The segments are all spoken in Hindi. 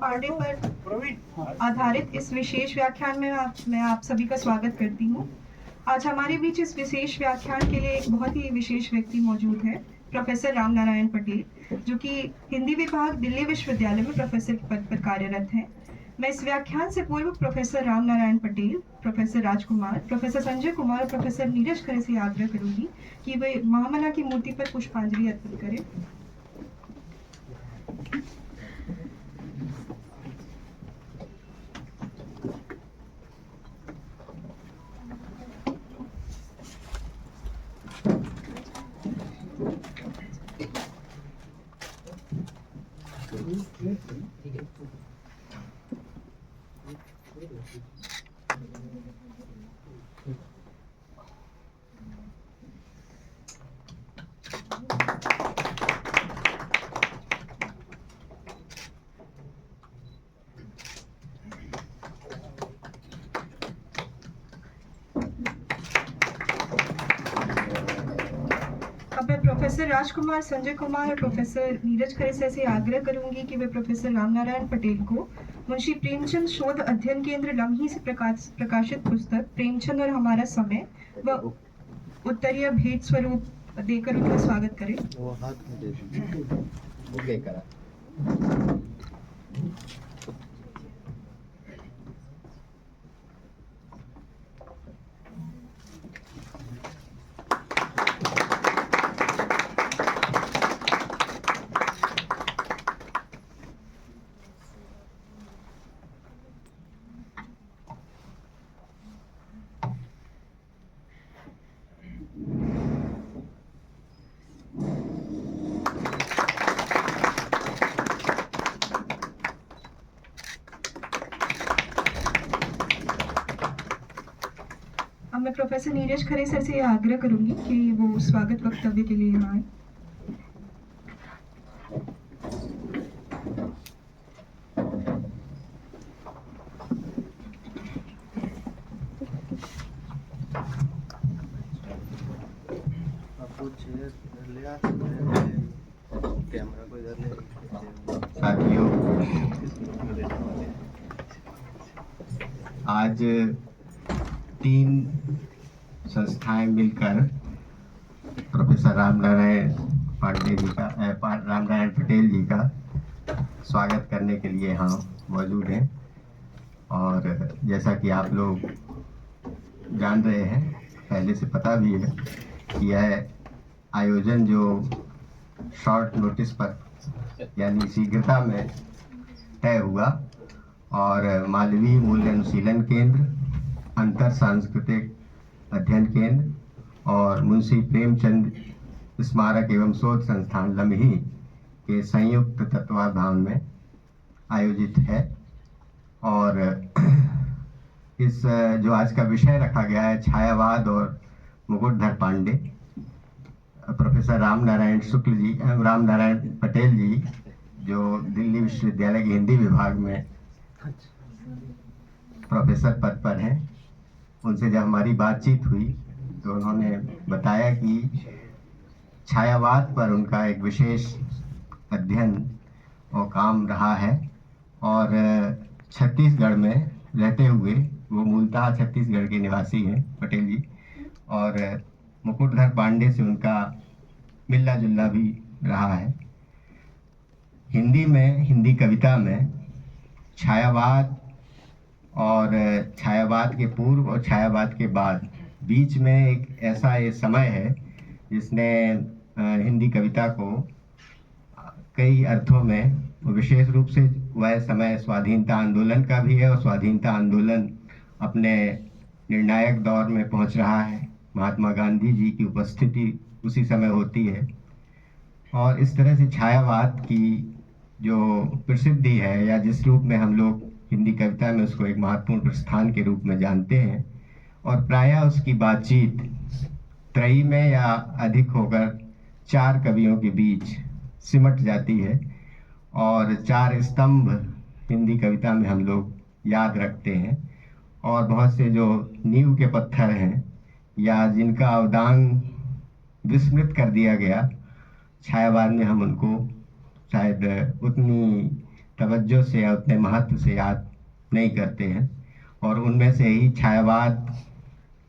पांडे पर आधारित इस विशेष व्याख्यान में मैं आप सभी का स्वागत करती हूँ। आज हमारे बीच इस विशेष व्याख्यान के लिए एक बहुत ही विशेष व्यक्ति मौजूद है, प्रोफेसर राम नारायण पटेल, जो कि हिंदी विभाग दिल्ली विश्वविद्यालय में प्रोफेसर के पद पर कार्यरत हैं। मैं इस व्याख्यान से पूर्व प्रोफेसर राम नारायण पटेल, प्रोफेसर राजकुमार, प्रोफेसर संजय कुमार और प्रोफेसर नीरज खरे से आग्रह करूंगी कि वे महामना की मूर्ति पर पुष्पांजलि अर्पित करें। अब मैं प्रोफेसर राजकुमार, संजय कुमार और प्रोफेसर नीरज खरे से आग्रह करूंगी कि वे प्रोफेसर राम नारायण पटेल को मुंशी प्रेमचंद शोध अध्ययन केंद्र लम्ही से प्रकाशित पुस्तक प्रेमचंद और हमारा समय व उत्तरीय भेंट स्वरूप देकर उनका स्वागत करें। वो हाथ में दे दीजिए। ओके करा। अब मैं प्रोफेसर नीरज खरे सर से आग्रह करूंगी कि वो स्वागत वक्तव्य के लिए यहाँ आए। आपको चेयर इधर ले आ, कैमरा को इधर ले। साथियों, आज 3 संस्थाएं मिलकर प्रोफेसर राम नारायण पटेल जी का स्वागत करने के लिए यहाँ मौजूद हैं। और जैसा कि आप लोग जान रहे हैं, पहले से पता भी है कि यह आयोजन जो शॉर्ट नोटिस पर यानी शीघ्रता में तय हुआ और मालवीय मूल्य अनुशीलन केंद्र, अंतर सांस्कृतिक अध्ययन केंद्र और मुंशी प्रेमचंद स्मारक एवं शोध संस्थान लम्ही के संयुक्त तत्वावधान में आयोजित है। और इस जो आज का विषय रखा गया है, छायावाद और मुकुटधर पांडे, प्रोफेसर राम नारायण पटेल जी जो दिल्ली विश्वविद्यालय के हिंदी विभाग में प्रोफेसर पद पर हैं, उनसे जब हमारी बातचीत हुई तो उन्होंने बताया कि छायावाद पर उनका एक विशेष अध्ययन और काम रहा है और छत्तीसगढ़ में रहते हुए, वो मूलतः छत्तीसगढ़ के निवासी हैं पटेल जी, और मुकुटधर पांडे से उनका मिलना जुलना भी रहा है। हिंदी कविता में छायावाद और छायावाद के पूर्व और छायावाद के बाद बीच में एक ऐसा ये समय है जिसने हिंदी कविता को कई अर्थों में, विशेष रूप से वह समय स्वाधीनता आंदोलन का भी है और स्वाधीनता आंदोलन अपने निर्णायक दौर में पहुंच रहा है। महात्मा गांधी जी की उपस्थिति उसी समय होती है और इस तरह से छायावाद की जो प्रसिद्धि है, या जिस रूप में हम लोग हिंदी कविता में उसको एक महत्वपूर्ण प्रस्थान के रूप में जानते हैं, और प्रायः उसकी बातचीत त्रयी में या अधिक होकर 4 कवियों के बीच सिमट जाती है। और 4 स्तंभ हिंदी कविता में हम लोग याद रखते हैं और बहुत से जो नींव के पत्थर हैं या जिनका अवदान विस्मृत कर दिया गया, छायावाद में हम उनको शायद उतनी तवज्जो से या उतने महत्व से याद नहीं करते हैं। और उनमें से ही छायावाद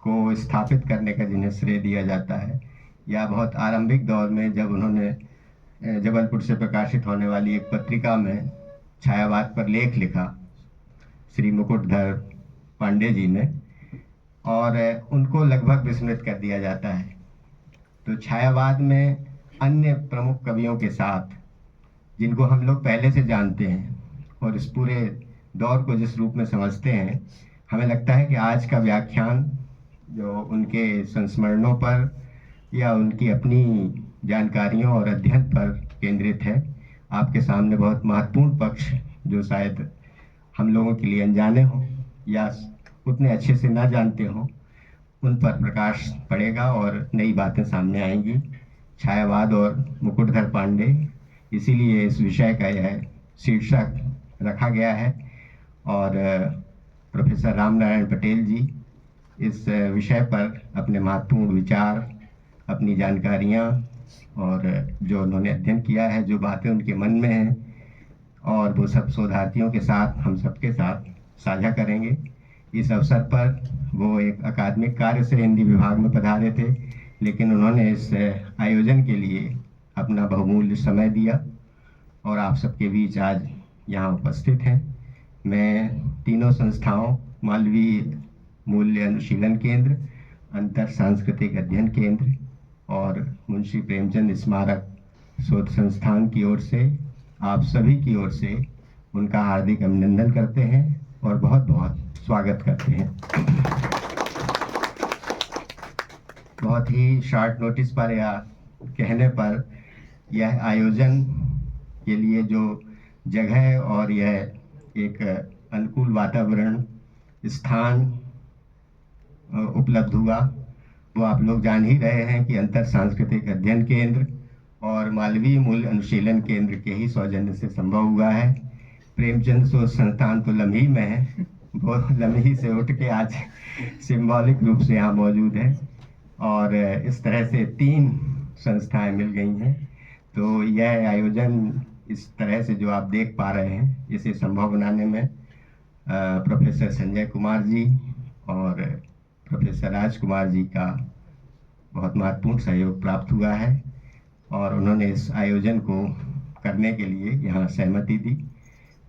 को स्थापित करने का जिन्हें श्रेय दिया जाता है, या बहुत आरंभिक दौर में जब उन्होंने जबलपुर से प्रकाशित होने वाली एक पत्रिका में छायावाद पर लेख लिखा श्री मुकुटधर पांडे जी ने, और उनको लगभग विस्मृत कर दिया जाता है। तो छायावाद में अन्य प्रमुख कवियों के साथ, जिनको हम लोग पहले से जानते हैं और इस पूरे दौर को जिस रूप में समझते हैं, हमें लगता है कि आज का व्याख्यान जो उनके संस्मरणों पर या उनकी अपनी जानकारियों और अध्ययन पर केंद्रित है, आपके सामने बहुत महत्वपूर्ण पक्ष जो शायद हम लोगों के लिए अनजाने हों या उतने अच्छे से ना जानते हों, उन पर प्रकाश पड़ेगा और नई बातें सामने आएंगी। छायावाद और मुकुटधर पांडे, इसीलिए इस विषय का यह शीर्षक रखा गया है। और प्रोफेसर रामनारायण पटेल जी इस विषय पर अपने महत्वपूर्ण विचार, अपनी जानकारियाँ और जो उन्होंने अध्ययन किया है, जो बातें उनके मन में हैं, और वो सब शोधार्थियों के साथ, हम सबके साथ साझा करेंगे। इस अवसर पर वो एक अकादमिक कार्य से हिंदी विभाग में पधारे थे, लेकिन उन्होंने इस आयोजन के लिए अपना बहुमूल्य समय दिया और आप सबके बीच आज यहाँ उपस्थित हैं। मैं तीनों संस्थाओं, मालवीय मूल्य अनुशीलन केंद्र, अंतर सांस्कृतिक अध्ययन केंद्र और मुंशी प्रेमचंद स्मारक शोध संस्थान की ओर से, आप सभी की ओर से उनका हार्दिक अभिनंदन करते हैं और बहुत बहुत स्वागत करते हैं। बहुत ही शॉर्ट नोटिस पर या कहने पर यह आयोजन के लिए जो जगह और यह एक अनुकूल वातावरण, स्थान उपलब्ध हुआ, वो आप लोग जान ही रहे हैं कि अंतर सांस्कृतिक अध्ययन केंद्र और मालवीय मूल्य अनुशीलन केंद्र के ही सौजन्य से संभव हुआ है। प्रेमचंद शोध संस्थान तो लम्ही में है, वो लम्ही से उठ के आज सिंबॉलिक रूप से यहाँ मौजूद है, और इस तरह से 3 संस्थाएं मिल गई हैं। तो यह आयोजन इस तरह से जो आप देख पा रहे हैं, इसे संभव बनाने में प्रोफेसर संजय कुमार जी और प्रोफेसर राजकुमार जी का बहुत महत्वपूर्ण सहयोग प्राप्त हुआ है, और उन्होंने इस आयोजन को करने के लिए यहाँ सहमति दी।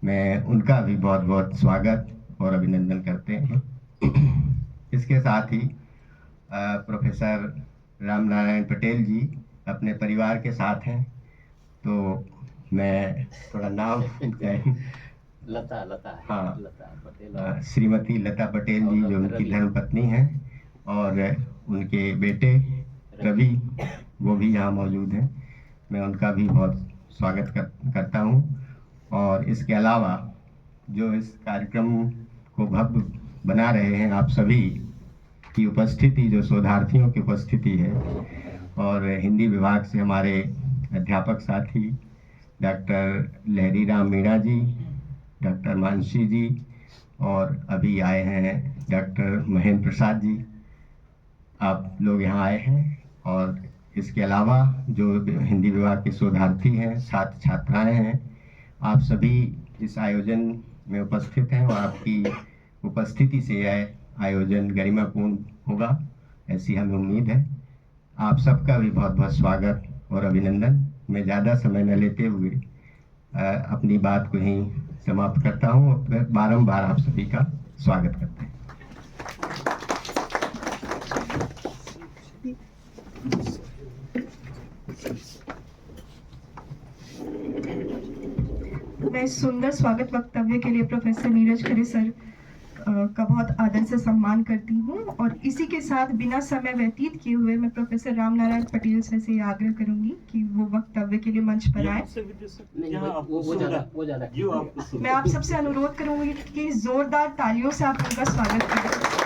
मैं उनका भी बहुत बहुत स्वागत और अभिनंदन करते हैं। इसके साथ ही प्रोफेसर रामनारायण पटेल जी अपने परिवार के साथ हैं, तो मैं थोड़ा नाम लता हाँ, लता पटेल श्रीमती लता पटेल जी जो उनकी धर्मपत्नी हैं, और उनके बेटे रवि, वो भी यहाँ मौजूद हैं। मैं उनका भी बहुत स्वागत करता हूँ। और इसके अलावा जो इस कार्यक्रम को भव्य बना रहे हैं, आप सभी की उपस्थिति, जो शोधार्थियों की उपस्थिति है, और हिंदी विभाग से हमारे अध्यापक साथी डॉक्टर लहरी राम मीणा जी, डॉक्टर मानसी जी, और अभी आए हैं डॉक्टर महेंद्र प्रसाद जी, आप लोग यहाँ आए हैं। और इसके अलावा जो हिंदी विभाग के शोधार्थी हैं, छात्र छात्राएं हैं, आप सभी इस आयोजन में उपस्थित हैं, और आपकी उपस्थिति से यह आयोजन गरिमापूर्ण होगा, ऐसी हमें उम्मीद है। आप सबका भी बहुत बहुत स्वागत और अभिनंदन। मैं ज़्यादा समय न लेते हुए अपनी बात को ही समाप्त करता हूँ, और बारंबार आप सभी का स्वागत करते हैं। मैं इस सुंदर स्वागत वक्तव्य के लिए प्रोफेसर नीरज खरे सर का बहुत आदर से सम्मान करती हूँ, और इसी के साथ बिना समय व्यतीत किए हुए मैं प्रोफेसर रामनारायण पटेल सर से आग्रह करूंगी कि वो वक्तव्य के लिए मंच पर आए। मैं आप सबसे अनुरोध करूंगी कि जोरदार तालियों से आप उनका स्वागत करें।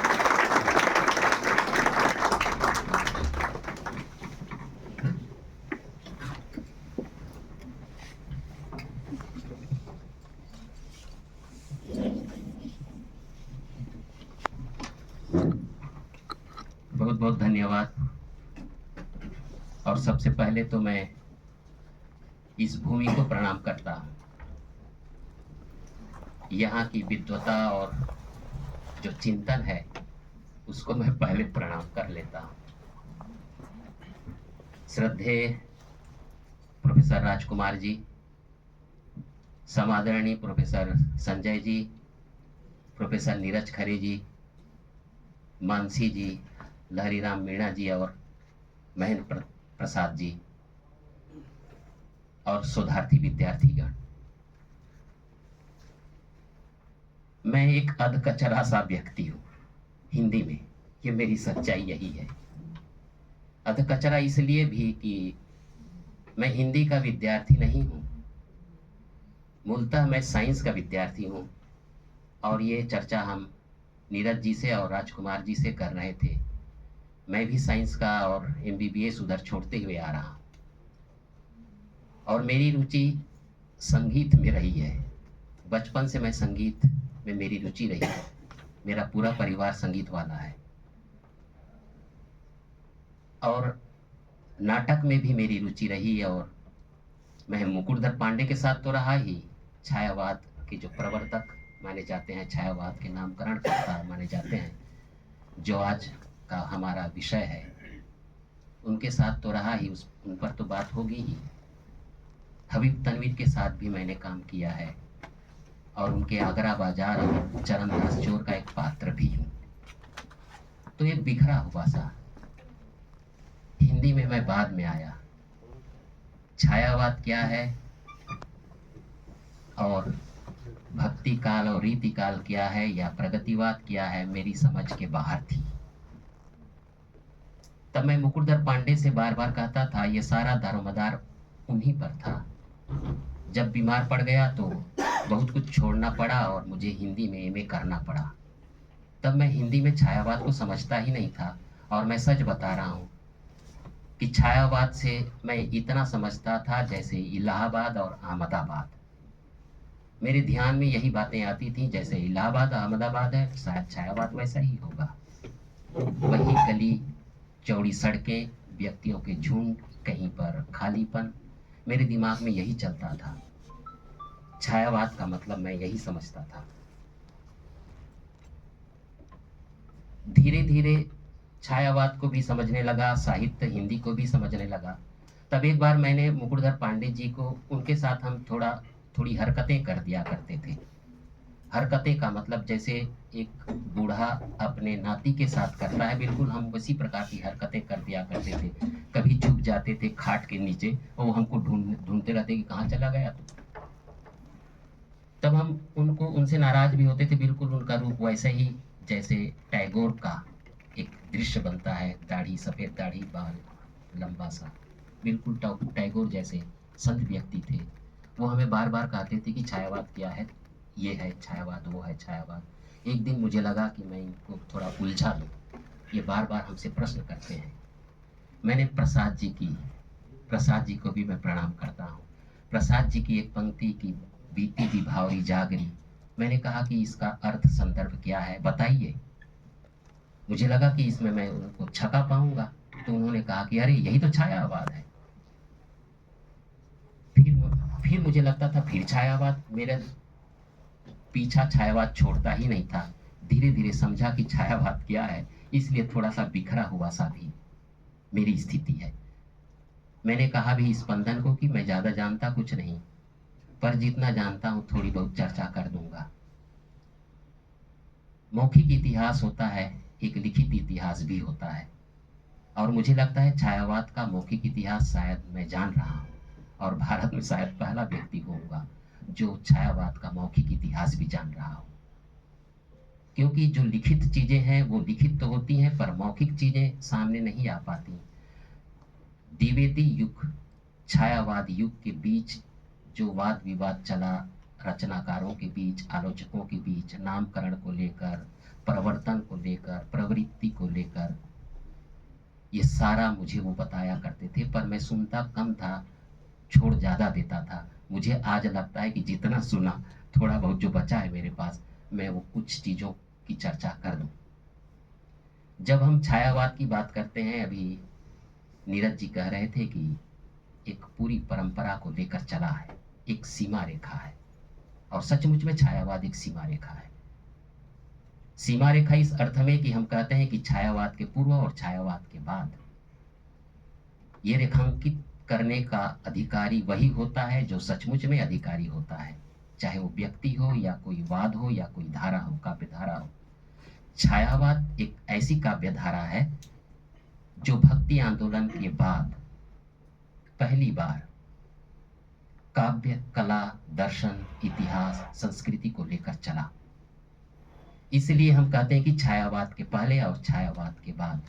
बहुत बहुत धन्यवाद। और सबसे पहले तो मैं इस भूमि को प्रणाम करता हूँ यहाँ की विद्वता और जो चिंतन है उसको मैं पहले प्रणाम कर लेता हूँ। श्रद्धेय professor Rajkumar ji, समादरणीय professor Sanjay ji, professor Neeraj खरे जी, मानसी जी, लहरीराम मीणा जी और महेंद्र प्रसाद जी और शोधार्थी विद्यार्थीगण, मैं एक अधकचरा सा व्यक्ति हूँ हिंदी में, ये मेरी सच्चाई यही है। अधकचरा इसलिए भी कि मैं हिंदी का विद्यार्थी नहीं हूँ, मूलतः मैं साइंस का विद्यार्थी हूँ और ये चर्चा हम नीरज जी से और राजकुमार जी से कर रहे थे। मैं भी साइंस का और MBBS उधर छोड़ते हुए आ रहा हूँ और मेरी रुचि संगीत में रही है। बचपन से मैं संगीत में मेरी रुचि रही है। मेरा पूरा परिवार संगीत वाला है और नाटक में भी मेरी रुचि रही और मैं मुकुटधर पांडे के साथ तो रहा ही, छायावाद के जो प्रवर्तक माने जाते हैं, छायावाद के नामकरण करता माने जाते हैं, जो आज का हमारा विषय है, उनके साथ तो रहा ही, उन पर तो बात होगी ही। हबीब तनवीर के साथ भी मैंने काम किया है और उनके आगरा बाजार और चरणदास चोर का एक पात्र भी हूँ। तो एक बिखरा हुआ सा हिंदी में मैं बाद में आया। छायावाद क्या है और भक्ति काल और रीति काल क्या है या प्रगतिवाद क्या है, मेरी समझ के बाहर थी। तब मैं मुकुटधर पांडे से बार बार कहता था, ये सारा दारोमदार उन्हीं पर था। जब बीमार पड़ गया तो बहुत कुछ छोड़ना पड़ा और मुझे हिंदी में MA करना पड़ा। तब मैं हिंदी में छायावाद को समझता ही नहीं था और मैं सच बता रहा हूँ कि छायावाद से मैं इतना समझता था जैसे इलाहाबाद और अहमदाबाद। मेरे ध्यान में यही बातें आती थी, जैसे इलाहाबाद अहमदाबाद है, शायद छायावाद वैसा ही होगा। वही गली, चौड़ी सड़कें, व्यक्तियों के झुंड, कहीं पर खालीपन, मेरे दिमाग में यही चलता था। छायावाद का मतलब मैं यही समझता था। धीरे धीरे छायावाद को भी समझने लगा, साहित्य हिंदी को भी समझने लगा। तब एक बार मैंने मुकुटधर पांडे जी को, उनके साथ हम थोड़ी हरकतें कर दिया करते थे। हरकतें का मतलब जैसे एक बूढ़ा अपने नाती के साथ करता है, बिल्कुल हम उसी प्रकार की हरकतें कर दिया करते थे। कभी छुप जाते थे खाट के नीचे और वो हमको ढूंढते रहते कि कहाँ चला गया तू। तब हम उनसे नाराज भी होते थे, बिल्कुल उनका रूप वैसे ही जैसे टैगोर का एक दृश्य बनता है, दाढ़ी, सफेद दाढ़ी, बाल लंबा सा, बिल्कुल टैगोर जैसे संत व्यक्ति थे। वो हमें बार बार कहते थे कि छायावाद क्या है, ये है छायावाद, वो है छायावाद। एक दिन मुझे लगा कि मैं इनको थोड़ा उलझा लूँ, ये बार बार हमसे प्रश्न करते हैं। मैंने प्रसाद जी को भी मैं प्रणाम करता हूँ। प्रसाद जी की एक पंक्ति की, बीती दी भावरी जागरी, मैंने कहा कि इसका अर्थ संदर्भ क्या है बताइए। मुझे लगा कि इसमें मैं उनको छका पाऊंगा, तो उन्होंने कहा कि अरे यही तो छायावाद है। फिर मुझे लगता था फिर छायावाद, मेरा पीछा छायावाद छोड़ता ही नहीं था। धीरे धीरे समझा कि छायावाद क्या है, इसलिए थोड़ा सा बिखरा हुआ सा भी मेरी स्थिति है। मैंने कहा भी स्पंदन को कि मैं ज्यादा जानता कुछ नहीं, पर जितना जानता हूं थोड़ी बहुत चर्चा कर दूंगा। मौखिक इतिहास होता है, एक लिखित इतिहास भी होता है, और मुझे लगता है छायावाद का मौखिक इतिहास शायद मैं जान रहा हूँ और भारत में शायद पहला व्यक्ति होऊंगा जो छायावाद का मौखिक इतिहास भी जान रहा हो। क्योंकि जो लिखित चीजें हैं वो लिखित तो होती हैं, पर मौखिक चीजें सामने नहीं आ पाती। द्विवेदी युग, छायावाद युग के बीच जो वाद विवाद चला, रचनाकारों के बीच, आलोचकों के बीच, नामकरण को लेकर, प्रवर्तन को लेकर, प्रवृत्ति को लेकर, ये सारा मुझे वो बताया करते थे, पर मैं सुनता कम था, छोड़ ज्यादा देता था। मुझे आज लगता है कि जितना सुना, थोड़ा बहुत जो बचा है मेरे पास, मैं वो कुछ चीजों की चर्चा कर दूं। जब हम छायावाद की बात करते हैं, अभी नीरज जी कह रहे थे कि एक पूरी परंपरा को लेकर चला है, एक सीमा रेखा है। और सचमुच में छायावाद एक सीमा रेखा है। सीमा रेखा इस अर्थ में कि हम कहते हैं कि छायावाद के पूर्व और छायावाद के बाद ये रेखांकित करने का अधिकारी वही होता है जो सचमुच में अधिकारी होता है, चाहे वो व्यक्ति हो या कोई वाद हो या कोई धारा हो, काव्य धारा हो। छायावाद एक ऐसी काव्य धारा है जो भक्ति आंदोलन के बाद पहली बार काव्य, कला, दर्शन, इतिहास, संस्कृति को लेकर चला। इसलिए हम कहते हैं कि छायावाद के पहले और छायावाद के बाद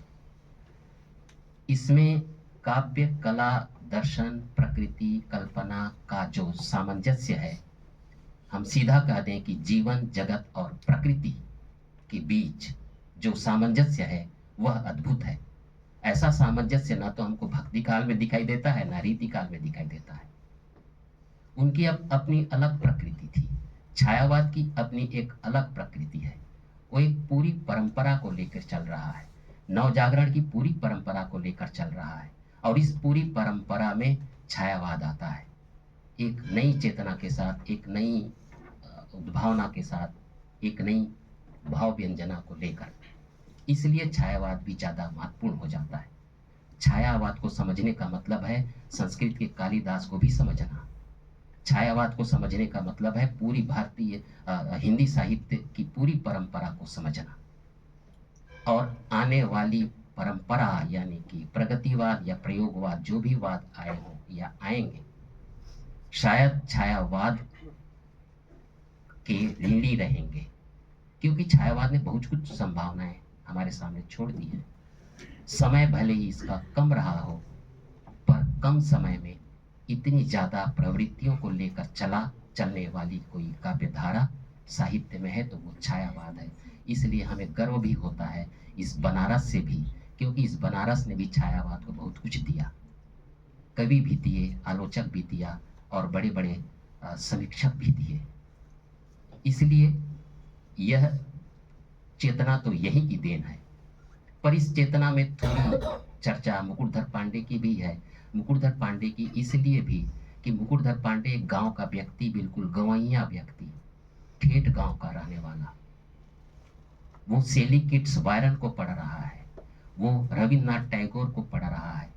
इसमें काव्य, कला, दर्शन, प्रकृति, कल्पना का जो सामंजस्य है, हम सीधा कह दें कि जीवन, जगत और प्रकृति के बीच जो सामंजस्य है वह अद्भुत है। ऐसा सामंजस्य ना तो हमको भक्ति काल में दिखाई देता है, ना रीति काल में दिखाई देता है। उनकी अपनी अलग प्रकृति थी। छायावाद की अपनी एक अलग प्रकृति है। वो एक पूरी परंपरा को लेकर चल रहा है, नवजागरण की पूरी परंपरा को लेकर चल रहा है। और इस पूरी परंपरा में छायावाद आता है, एक नई चेतना के साथ, एक नई उद्भावना के साथ, एक नई भाव व्यंजना को लेकर। इसलिए छायावाद भी ज़्यादा महत्वपूर्ण हो जाता है। छायावाद को समझने का मतलब है संस्कृत के कालिदास को भी समझना। छायावाद को समझने का मतलब है पूरी भारतीय हिंदी साहित्य की पूरी परंपरा को समझना और आने वाली परंपरा यानी कि प्रगतिवाद या प्रयोगवाद, जो भी वाद आए हों या आएंगे, शायद छायावाद के ऋणी रहेंगे, क्योंकि छायावाद ने बहुत कुछ संभावनाएं हमारे सामने छोड़ दी है। समय भले ही इसका कम रहा हो, पर कम समय में इतनी ज़्यादा प्रवृत्तियों को लेकर चलने वाली कोई काव्य धारा साहित्य में है तो वो छायावाद है। इसलिए हमें गर्व भी होता है इस बनारस से भी, क्योंकि इस बनारस ने भी छायावाद को बहुत कुछ दिया। कवि भी दिए, आलोचक भी दिया और बड़े बड़े समीक्षक भी दिए। इसलिए यह चेतना तो यही की देन है। पर इस चेतना में थोड़ी चर्चा मुकुटधर पांडे की भी है। मुकुटधर पांडे की इसलिए भी कि मुकुटधर पांडे एक गांव का व्यक्ति, बिल्कुल गंवैया व्यक्ति, ठेठ गांव का रहने वाला। वो सेली किट्स वायरन को पढ़ रहा है, वो रविन्द्रनाथ टैगोर को पढ़ रहा है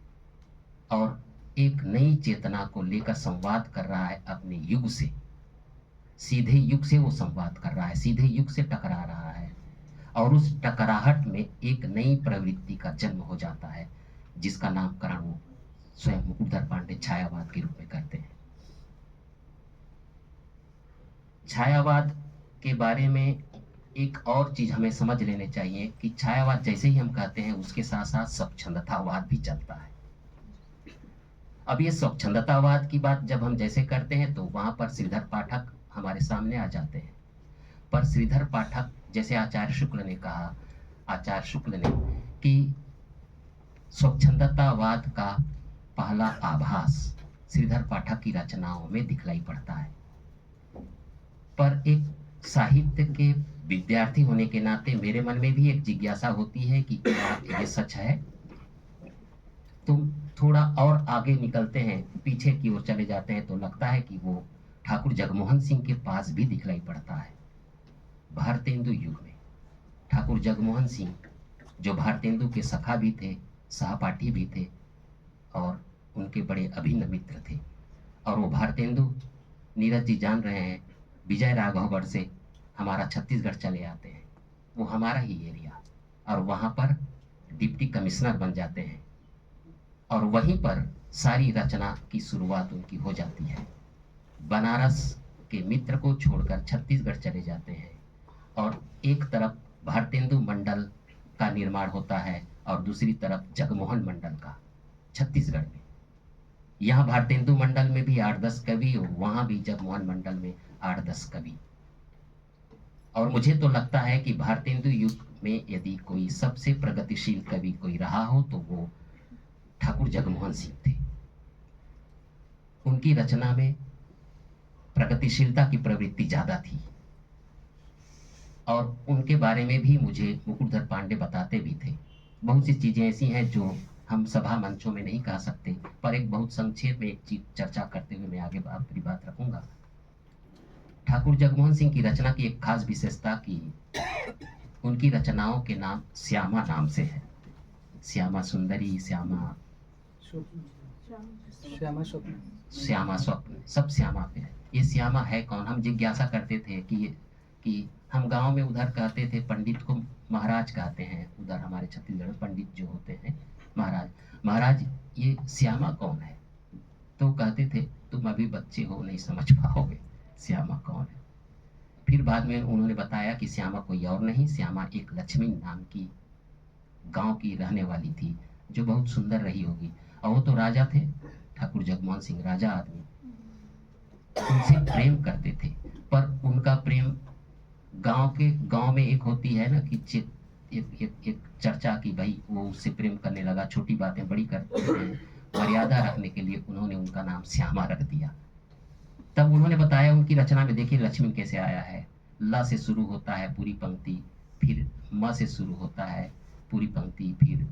और एक नई चेतना को लेकर संवाद कर रहा है अपने युग से। सीधे युग से वो संवाद कर रहा है, सीधे युग से टकरा रहा है और उस टकराहट में एक नई प्रवृत्ति का जन्म हो जाता है, जिसका नामकरण वो स्वयं मुकुटधर पांडे छायावाद के रूप में करते हैं। छायावाद के बारे में एक और चीज हमें समझ लेने चाहिए कि छायावाद जैसे ही हम कहते हैं उसके साथ साथ स्वच्छंदतावाद भी चलता है। अब ये स्वच्छंदतावाद की बात जब हम जैसे करते हैं तो वहां पर श्रीधर पाठक हमारे सामने आ जाते हैं। पर श्रीधर पाठक, जैसे आचार्य शुक्ल ने कहा, आचार्य शुक्ल ने कि स्वच्छंदतावाद का पहला आभास श्रीधर पाठक की रचनाओं में दिखलाई पड़ता है। पर एक साहित्य के विद्यार्थी होने के नाते मेरे मन में भी एक जिज्ञासा होती है कि क्या ये सच है। तुम थोड़ा और आगे निकलते हैं, पीछे की ओर चले जाते हैं तो लगता है कि वो ठाकुर जगमोहन सिंह के पास भी दिखलाई पड़ता है। भारतेंदु युग में ठाकुर जगमोहन सिंह, जो भारतेंदु के सखा भी थे, सहपाठी भी थे और उनके बड़े अभिन्न मित्र थे। और वो भारतेंदु, नीरज जी जान रहे हैं, विजय राघवगढ़ से हमारा छत्तीसगढ़ चले आते हैं, वो हमारा ही एरिया, और वहाँ पर डिप्टी कमिश्नर बन जाते हैं और वहीं पर सारी रचना की शुरुआत उनकी हो जाती है। बनारस के मित्र को छोड़कर छत्तीसगढ़ चले जाते हैं और एक तरफ भारतेंदु मंडल का निर्माण होता है और दूसरी तरफ जगमोहन मंडल का छत्तीसगढ़ में। यहाँ भारतेंदु मंडल में भी 8-10 कवि और वहाँ भी जगमोहन मंडल में 8-10 कवि। और मुझे तो लगता है कि भारतेंदु युग में यदि कोई सबसे प्रगतिशील कवि कोई रहा हो तो वो ठाकुर जगमोहन सिंह थे। उनकी रचना में प्रगतिशीलता की प्रवृत्ति ज्यादा थी और उनके बारे में भी मुझे मुकुटधर पांडे बताते भी थे। बहुत सी चीजें ऐसी हैं जो हम सभा मंचों में नहीं कह सकते, पर एक बहुत संक्षेप में एक चीज चर्चा करते हुए मैं आगे अपनी बात रखूंगा। ठाकुर जगमोहन सिंह की रचना की एक खास विशेषता की उनकी रचनाओं के नाम श्यामा नाम से है। श्यामा सुंदरी, श्यामा श्यामा स्वप्न। श्यामा स्वप्न, सब श्यामा पे है। ये श्यामा है कौन? हम जिज्ञासा करते थे कि हम गांव में उधर कहते थे, पंडित को महाराज कहते हैं, उधर हमारे छत्तीसगढ़ में पंडित जो होते हैं महाराज, महाराज ये श्यामा कौन है? तो कहते थे तुम अभी बच्चे हो, नहीं समझ पाओगे श्यामा कौन है। फिर बाद में उन्होंने बताया कि श्यामा कोई और नहीं, श्यामा एक लक्ष्मी नाम की गांव की रहने वाली थी, जो बहुत सुंदर रही होगी। और वो तो राजा थे, ठाकुर जगमोहन सिंह राजा आदमी, उनसे प्रेम करते थे। पर उनका प्रेम गांव में एक होती है ना कि एक चर्चा की भाई वो उससे प्रेम करने लगा, छोटी बातें बड़ी करते हैं, मर्यादा रखने के लिए उन्होंने उनका नाम श्यामा रख दिया। तब उन्होंने बताया उनकी रचना में, देखिए लक्ष्मी कैसे आया है, ल से शुरू होता है पूरी पंक्ति, फिर म से शुरू होता है पूरी पंक्ति, फिर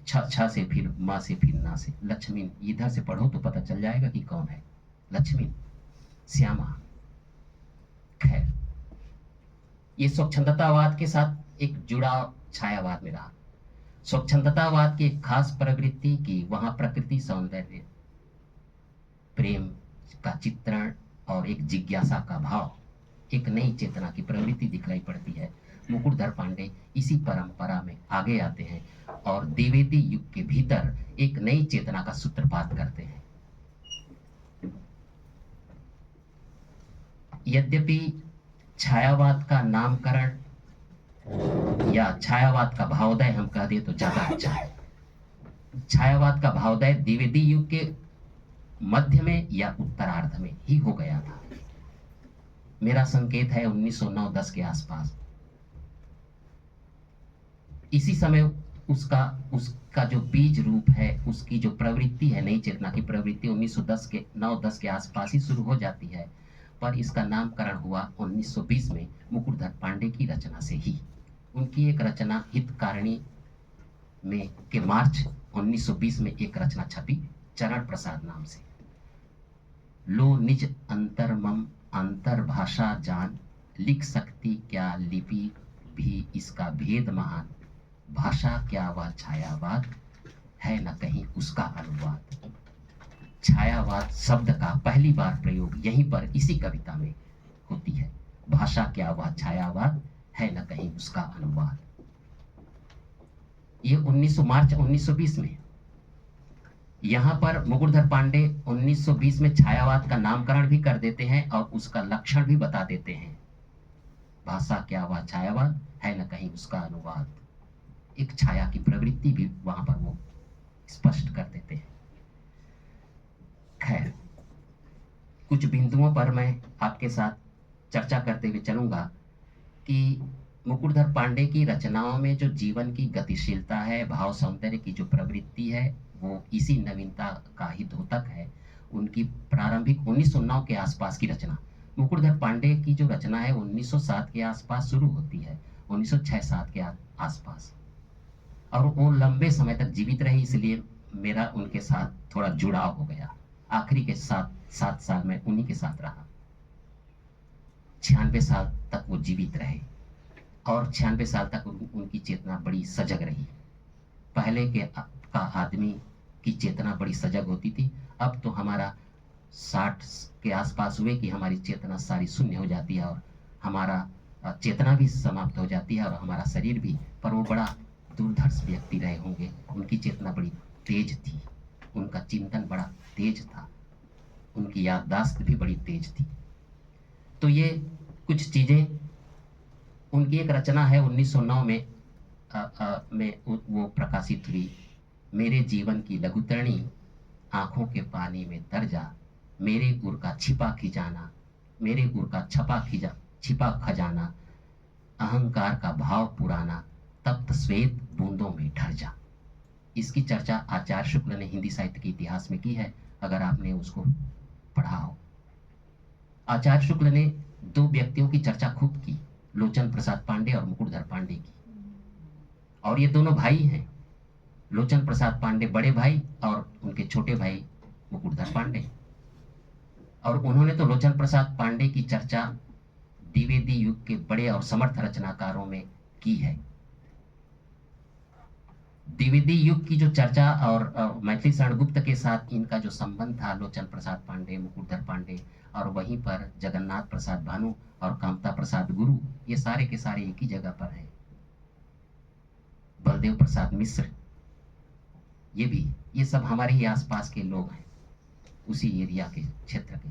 छ से, फिर माँ से, फिर ना से। लक्ष्मी इधर से पढ़ो तो पता चल जाएगा कि कौन है लक्ष्मी, श्यामा। खैर, ये स्वच्छंदतावाद के साथ एक जुड़ाव छायावाद में रहा। स्वच्छंदतावाद की एक खास प्रवृत्ति की वहां प्रकृति, सौंदर्य, प्रेम का चित्रण और एक जिज्ञासा का भाव, एक नई चेतना की प्रवृत्ति दिखलाई पड़ती है। मुकुटधर पांडे इसी परंपरा में आगे आते हैं और द्विवेदी युग के भीतर एक नई चेतना का सूत्रपात करते हैं। यद्यपि छायावाद का नामकरण या छायावाद का भावोदय हम कह दें तो ज्यादा अच्छा है। छायावाद का भावोदय द्विवेदी युग के मध्य में या उत्तरार्ध में ही हो गया था। मेरा संकेत है 1909-10 के आसपास। इसी समय उसका जो बीज रूप है, उसकी जो प्रवृत्ति है, नई चेतना की प्रवृत्ति 1910 के आसपास ही शुरू हो जाती है। पर इसका नामकरण हुआ 1920 में मुकुटधर पांडे की रचना से ही। उनकी एक रचना हितकारिणी में के मार्च 1920 में एक रचना छपी चरण प्रसाद नाम से। लो निज अंतर मम अंतर भाषा जान, लिख सकती क्या लिपि भी इसका भेद महान, भाषा क्या वह छायावाद है न कहीं उसका अनुवाद। छायावाद शब्द का पहली बार प्रयोग यहीं पर इसी कविता में होती है। भाषा क्या वह छायावाद है न कहीं उसका अनुवाद। ये मार्च 1920 में। यहाँ पर मुकुटधर पांडे 1920 में छायावाद का नामकरण भी कर देते हैं और उसका लक्षण भी बता देते हैं। भाषा क्या वह छायावाद है न कहीं उसका अनुवाद। एक छाया की प्रवृत्ति भी वहां पर वो स्पष्ट कर देते हैं। खैर, कुछ बिंदुओं पर मैं आपके साथ चर्चा करते हुए चलूंगा कि मुकुटधर पांडे की रचनाओं में जो जीवन की गतिशीलता है, भाव सौंदर्य की जो प्रवृत्ति है, वो इसी नवीनता का ही द्योतक है। उनकी प्रारंभिक 1909 के आसपास की रचना, मुकुटधर पांडे की जो रचना है 1907 के आसपास शुरू होती है, 1906-07 के आसपास, और वो लंबे समय तक जीवित रही, इसलिए मेरा उनके साथ थोड़ा जुड़ाव हो गया। आखिरी के 7 साल में उन्हीं के साथ रहा। 96 साल तक वो जीवित रहे और 96 साल तक उनकी चेतना बड़ी सजग रही। पहले का आदमी की चेतना बड़ी सजग होती थी, अब तो हमारा 60 के आसपास हुए कि हमारी चेतना सारी शून्य हो जाती है और हमारा चेतना भी समाप्त हो जाती है और हमारा शरीर भी। पर वो बड़ा दुर्धर्ष व्यक्ति रहे होंगे, उनकी चेतना बड़ी तेज थी, उनका चिंतन बड़ा तेज था, उनकी याददाश्त भी बड़ी तेज थी। तो ये कुछ चीजें, उनकी एक रचना है 1909 में वो प्रकाशित हुई, मेरे जीवन की लघुतरणी, आंखों के पानी में तर जा, मेरे गुर का छिपा खिजाना, मेरे गुर का छिपा खजाना, अहंकार का भाव पुराना, तप्त श्वेत बूंदों में ढर जा। इसकी चर्चा आचार्य शुक्ल ने हिंदी साहित्य के इतिहास में की है, अगर आपने उसको पढ़ा हो। आचार्य शुक्ल ने 2 व्यक्तियों की चर्चा खूब की, लोचन प्रसाद पांडे और मुकुटधर पांडे की, और ये दोनों भाई हैं। लोचन प्रसाद पांडे बड़े भाई और उनके छोटे भाई मुकुटधर पांडे। और उन्होंने तो लोचन प्रसाद पांडे की चर्चा द्विवेदी युग के बड़े और समर्थ रचनाकारों में की है। द्विवेदी युग की जो चर्चा और मैथिली शरण गुप्त के साथ इनका जो संबंध था, लोचन प्रसाद पांडे, मुकुटधर पांडे, और वहीं पर जगन्नाथ प्रसाद भानु और कामता प्रसाद गुरु, ये सारे के सारे एक ही जगह पर हैं। बलदेव प्रसाद मिश्र, ये सब हमारे ही आसपास के लोग हैं, उसी एरिया के क्षेत्र के।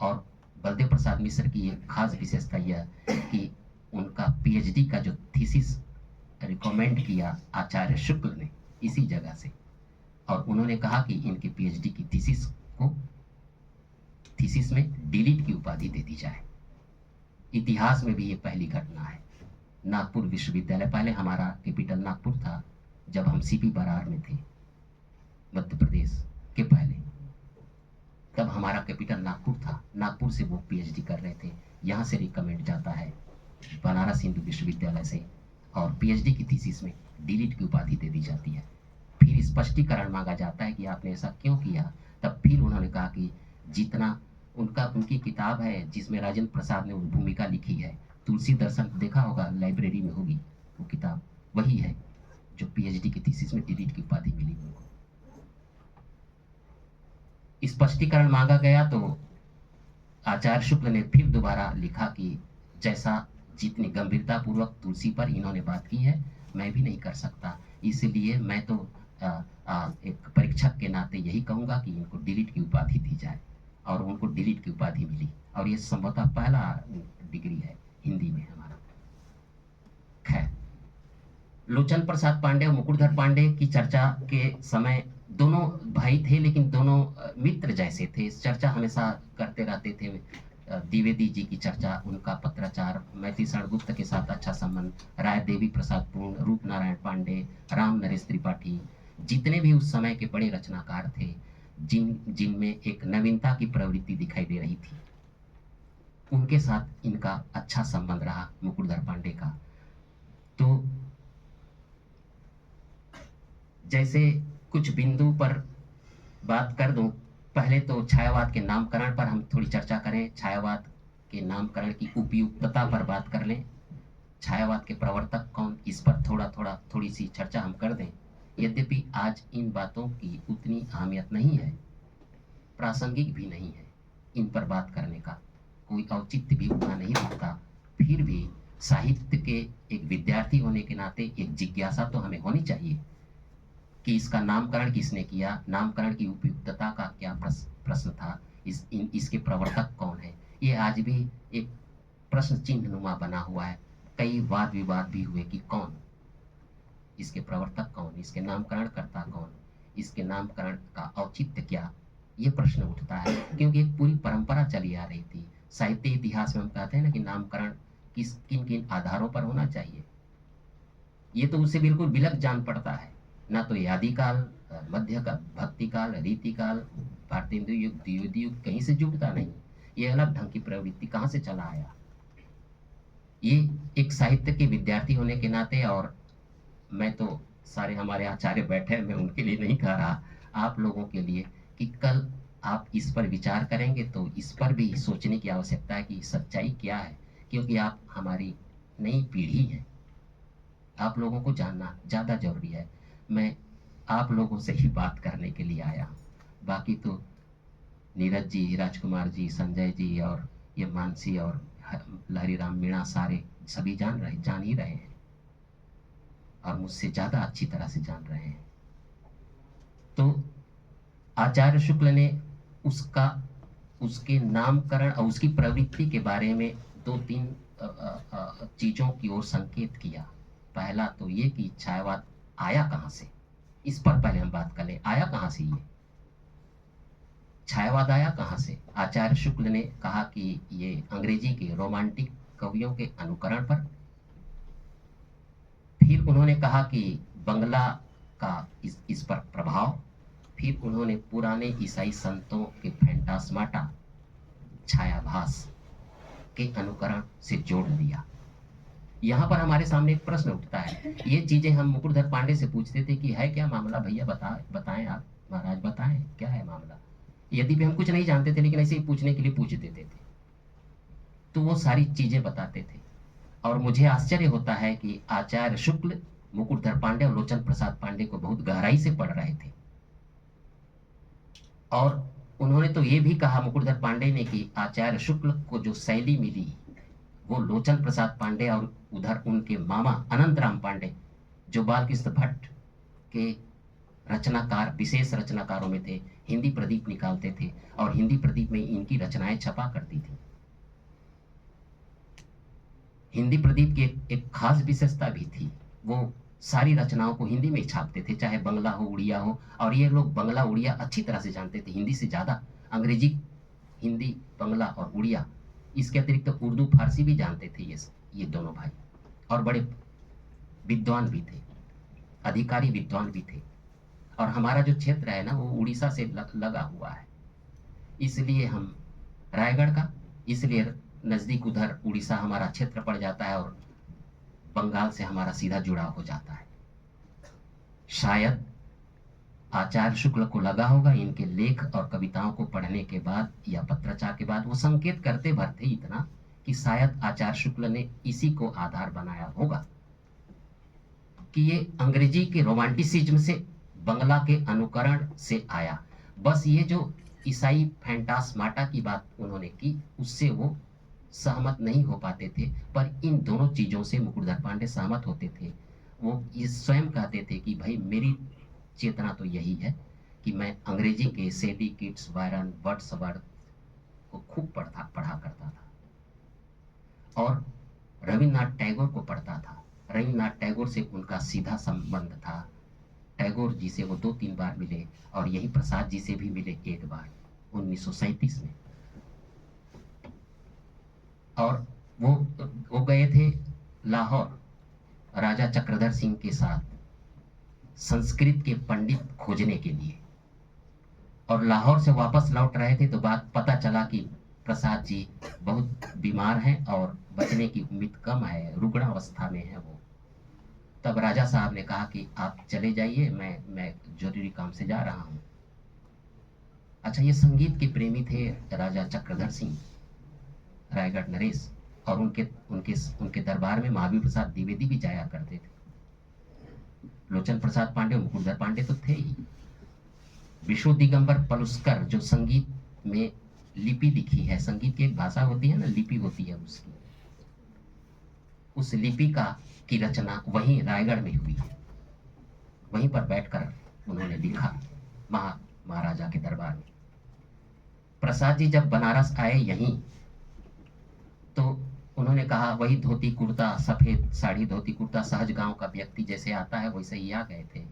और बलदेव प्रसाद मिश्र की एक खास विशेषता यह कि उनका पीएचडी का जो थीसिस रिकमेंड किया आचार्य शुक्ल ने इसी जगह से, और उन्होंने कहा कि इनके पीएचडी की थीसिस में डिलीट की उपाधि दे दी जाए। इतिहास में भी ये पहली घटना है। नागपुर विश्वविद्यालय, पहले हमारा कैपिटल नागपुर था, जब हम सीपी बरार में थे मध्य प्रदेश के पहले, तब हमारा कैपिटल नागपुर था। नागपुर से वो पीएचडी कर रहे थे, यहाँ से रिकमेंड जाता है बनारस हिंदू विश्वविद्यालय से, और पीएचडी की थीसिस में डिलीट की उपाधि दे दी जाती है। फिर स्पष्टीकरण मांगा जाता है कि आपने ऐसा क्यों किया। तब फिर उन्होंने कहा कि जितना उनकी किताब है जिसमें राजेंद्र प्रसाद ने भूमिका लिखी है, तुलसी दर्शन, देखा होगा, लाइब्रेरी में होगी वो किताब, वही है जो पीएचडी की थीसिस में डिलीट की उपाधि मिली उनको। स्पष्टीकरण मांगा गया तो आचार्य शुक्ल ने फिर दोबारा लिखा कि जैसा जितनी गंभीरता पूर्वक तुलसी पर इन्होंने बात की है, मैं भी नहीं कर सकता, इसलिए मैं तो एक परीक्षक के नाते यही कहूंगा कि इनको डिलीट की उपाधि दी जाए। और उनको डिलीट की उपाधि मिली, और ये संभवतः पहला डिग्री है हिंदी में हमारा। खैर, लोचन प्रसाद पांडे और मुकुटधर पांडे की चर्चा के समय दोनों भाई थे, लेकिन दोनों मित्र जैसे थे। इस चर्चा हमेशा करते रहते थे। द्विवेदी जी की चर्चा, उनका पत्राचार, मैथिली शरण गुप्त के साथ अच्छा संबंध, राय देवी प्रसाद पूर्ण, रूप नारायण पांडे, राम नरेश त्रिपाठी, जितने भी उस समय के बड़े रचनाकार थे, जिनमें एक नवीनता की प्रवृत्ति दिखाई दे रही थी, उनके साथ इनका अच्छा संबंध रहा मुकुटधर पांडे का। तो जैसे कुछ बिंदु पर बात कर दूं, पहले तो छायावाद के नामकरण पर हम थोड़ी चर्चा करें। छायावाद के नामकरण की उपयुक्तता पर बात कर लें। छायावाद के प्रवर्तक कौन, इस पर थोड़ी सी चर्चा हम कर दें। यद्यपि आज इन बातों की उतनी अहमियत नहीं है, प्रासंगिक भी नहीं है, इन पर बात करने का कोई औचित्य भी उतना नहीं दिखता। फिर भी साहित्य के एक विद्यार्थी होने के नाते एक जिज्ञासा तो हमें होनी चाहिए कि इसका नामकरण किसने किया, नामकरण की उपयुक्तता का क्या प्रश्न था, इसके प्रवर्तक कौन है। ये आज भी एक प्रश्न चिन्ह नुमा बना हुआ है। कई वाद विवाद भी हुए कि कौन इसके प्रवर्तक, कौन इसके नामकरण करता, कौन इसके नामकरण का औचित्य क्या, ये प्रश्न उठता है। क्योंकि एक पूरी परंपरा चली आ रही थी। साहित्य इतिहास में हम कहते हैं ना कि नामकरण किन किन आधारों पर होना चाहिए, ये तो उससे बिल्कुल विलग जान पड़ता है। ना तो ये आदिकाल, मध्य का, भक्ति काल, रीति काल, भारतेंदु युग, द्विवेदी युग कहीं से जुड़ता नहीं। ये अलग ढंग की प्रवृत्ति कहाँ से चला आया। ये एक साहित्य के विद्यार्थी होने के नाते, और मैं तो सारे हमारे आचार्य बैठे, मैं उनके लिए नहीं कह रहा, आप लोगों के लिए, कि कल आप इस पर विचार करेंगे तो इस पर भी सोचने की आवश्यकता है कि सच्चाई क्या है। क्योंकि आप हमारी नई पीढ़ी हैं, आप लोगों को जानना ज़्यादा जरूरी है। मैं आप लोगों से ही बात करने के लिए आया हूँ। बाकी तो नीरज जी, राजकुमार जी, संजय जी और ये मानसी और लहरी राम मीणा सारे सभी जान ही रहे हैं, और मुझसे ज़्यादा अच्छी तरह से जान रहे हैं। तो आचार्य शुक्ल ने उसके नामकरण और उसकी प्रवृत्ति के बारे में 2-3 चीज़ों की ओर संकेत किया। पहला तो ये कि छायावाद आया कहाँ से, इस पर पहले हम बात कर लें। आया कहाँ से, ये छायावाद आया कहाँ से। आचार्य शुक्ल ने कहा कि ये अंग्रेजी के रोमांटिक कवियों के अनुकरण पर। फिर उन्होंने कहा कि बंगला का इस पर प्रभाव। फिर उन्होंने पुराने ईसाई संतों के फैंटास्माटा, छायाभास के अनुकरण से जोड़ लिया। यहाँ पर हमारे सामने एक प्रश्न उठता है। ये चीजें हम मुकुटधर पांडे से पूछते थे कि है क्या मामला भैया, बताएं आप महाराज, बताएं क्या है मामला। यदि भी हम कुछ नहीं जानते थे लेकिन ऐसे ही पूछने के लिए पूछ देते थे, तो वो सारी चीजें बताते थे। और मुझे आश्चर्य होता है कि आचार्य शुक्ल मुकुटधर पांडे और लोचन प्रसाद पांडे को बहुत गहराई से पढ़ रहे थे। और उन्होंने तो ये भी कहा, मुकुटधर पांडे ने, कि आचार्य शुक्ल को जो शैली मिली वो लोचन प्रसाद पांडे और उधर उनके मामा अनंतराम पांडे जो बालकृष्ण भट्ट के रचनाकार, विशेष रचनाकारों में थे, हिंदी प्रदीप निकालते थे और हिंदी प्रदीप में इनकी रचनाएं छपा करती थी। हिंदी प्रदीप की एक खास विशेषता भी थी, वो सारी रचनाओं को हिंदी में छापते थे, चाहे बंगला हो, उड़िया हो। और ये लोग बंगला उड़िया अच्छी तरह से जानते थे, हिंदी से ज़्यादा। अंग्रेजी, हिंदी, बंगला और उड़िया, इसके अतिरिक्त तो उर्दू, फारसी भी जानते थे ये दोनों भाई। और बड़े विद्वान भी थे, अधिकारी विद्वान भी थे। और हमारा जो क्षेत्र है ना, वो उड़ीसा से लगा हुआ है, इसलिए हम रायगढ़ का, इसलिए नज़दीक उधर उड़ीसा हमारा क्षेत्र पड़ जाता है और बंगाल से हमारा सीधा जुड़ाव हो जाता है। शायद आचार्य शुक्ल को लगा होगा इनके लेख और कविताओं को पढ़ने के बाद या पत्राचार के बाद, वो संकेत करते भरते इतना कि शायद आचार्य शुक्ल ने इसी को आधार बनाया होगा कि ये अंग्रेजी के रोमांटिसिज्म से, बंगला के अनुकरण से आया। बस ये जो ईसाई फैंटास्माटा की बात उन्होंने की, उससे वो सहमत नहीं हो पाते थे। पर इन दोनों चीज़ों से मुकुटधर पांडे सहमत होते थे। वो ये स्वयं कहते थे कि भाई मेरी चेतना तो यही है कि मैं अंग्रेजी के सेडी, किट्स, बायरन, वर्ड्सवर्थ को खूब पढ़ा करता था और रविन्द्रनाथ टैगोर को पढ़ता था। रविन्द्रनाथ टैगोर से उनका सीधा संबंध था। टैगोर जी से वो 2-3 बार मिले और यही प्रसाद जी से भी मिले एक बार 1937 में। और वो गए थे लाहौर राजा चक्रधर सिंह के साथ संस्कृत के पंडित खोजने के लिए। और लाहौर से वापस लौट रहे थे तो बात पता चला कि प्रसाद जी बहुत बीमार हैं और बचने की उम्मीद कम है, रुग्ण अवस्था में है वो। तब राजा साहब ने कहा कि आप चले जाइए, मैं जरूरी काम से जा रहा हूँ। अच्छा, ये संगीत के प्रेमी थे राजा चक्रधर सिंह, रायगढ़ नरेश, और उनके दरबार में महावीर प्रसाद द्विवेदी भी जाया करते थे। लोचन प्रसाद पांडे और मुकुटधर पांडे तो थे ही। विश्व दिगंबर पलुस्कर जो संगीत में लिपि लिखी है, संगीत की एक भाषा होती है ना, लिपि होती है उसकी, उस लिपि की रचना वहीं रायगढ़ में हुई है। वहीं पर बैठकर उन्होंने लिखा महाराजा के दरबार में। प्रसाद जी जब बनारस आए यहीं, तो उन्होंने कहा वही धोती कुर्ता, सफेद साड़ी, धोती कुर्ता, सहज गांव का व्यक्ति जैसे आता है वैसे ही आ गए थे।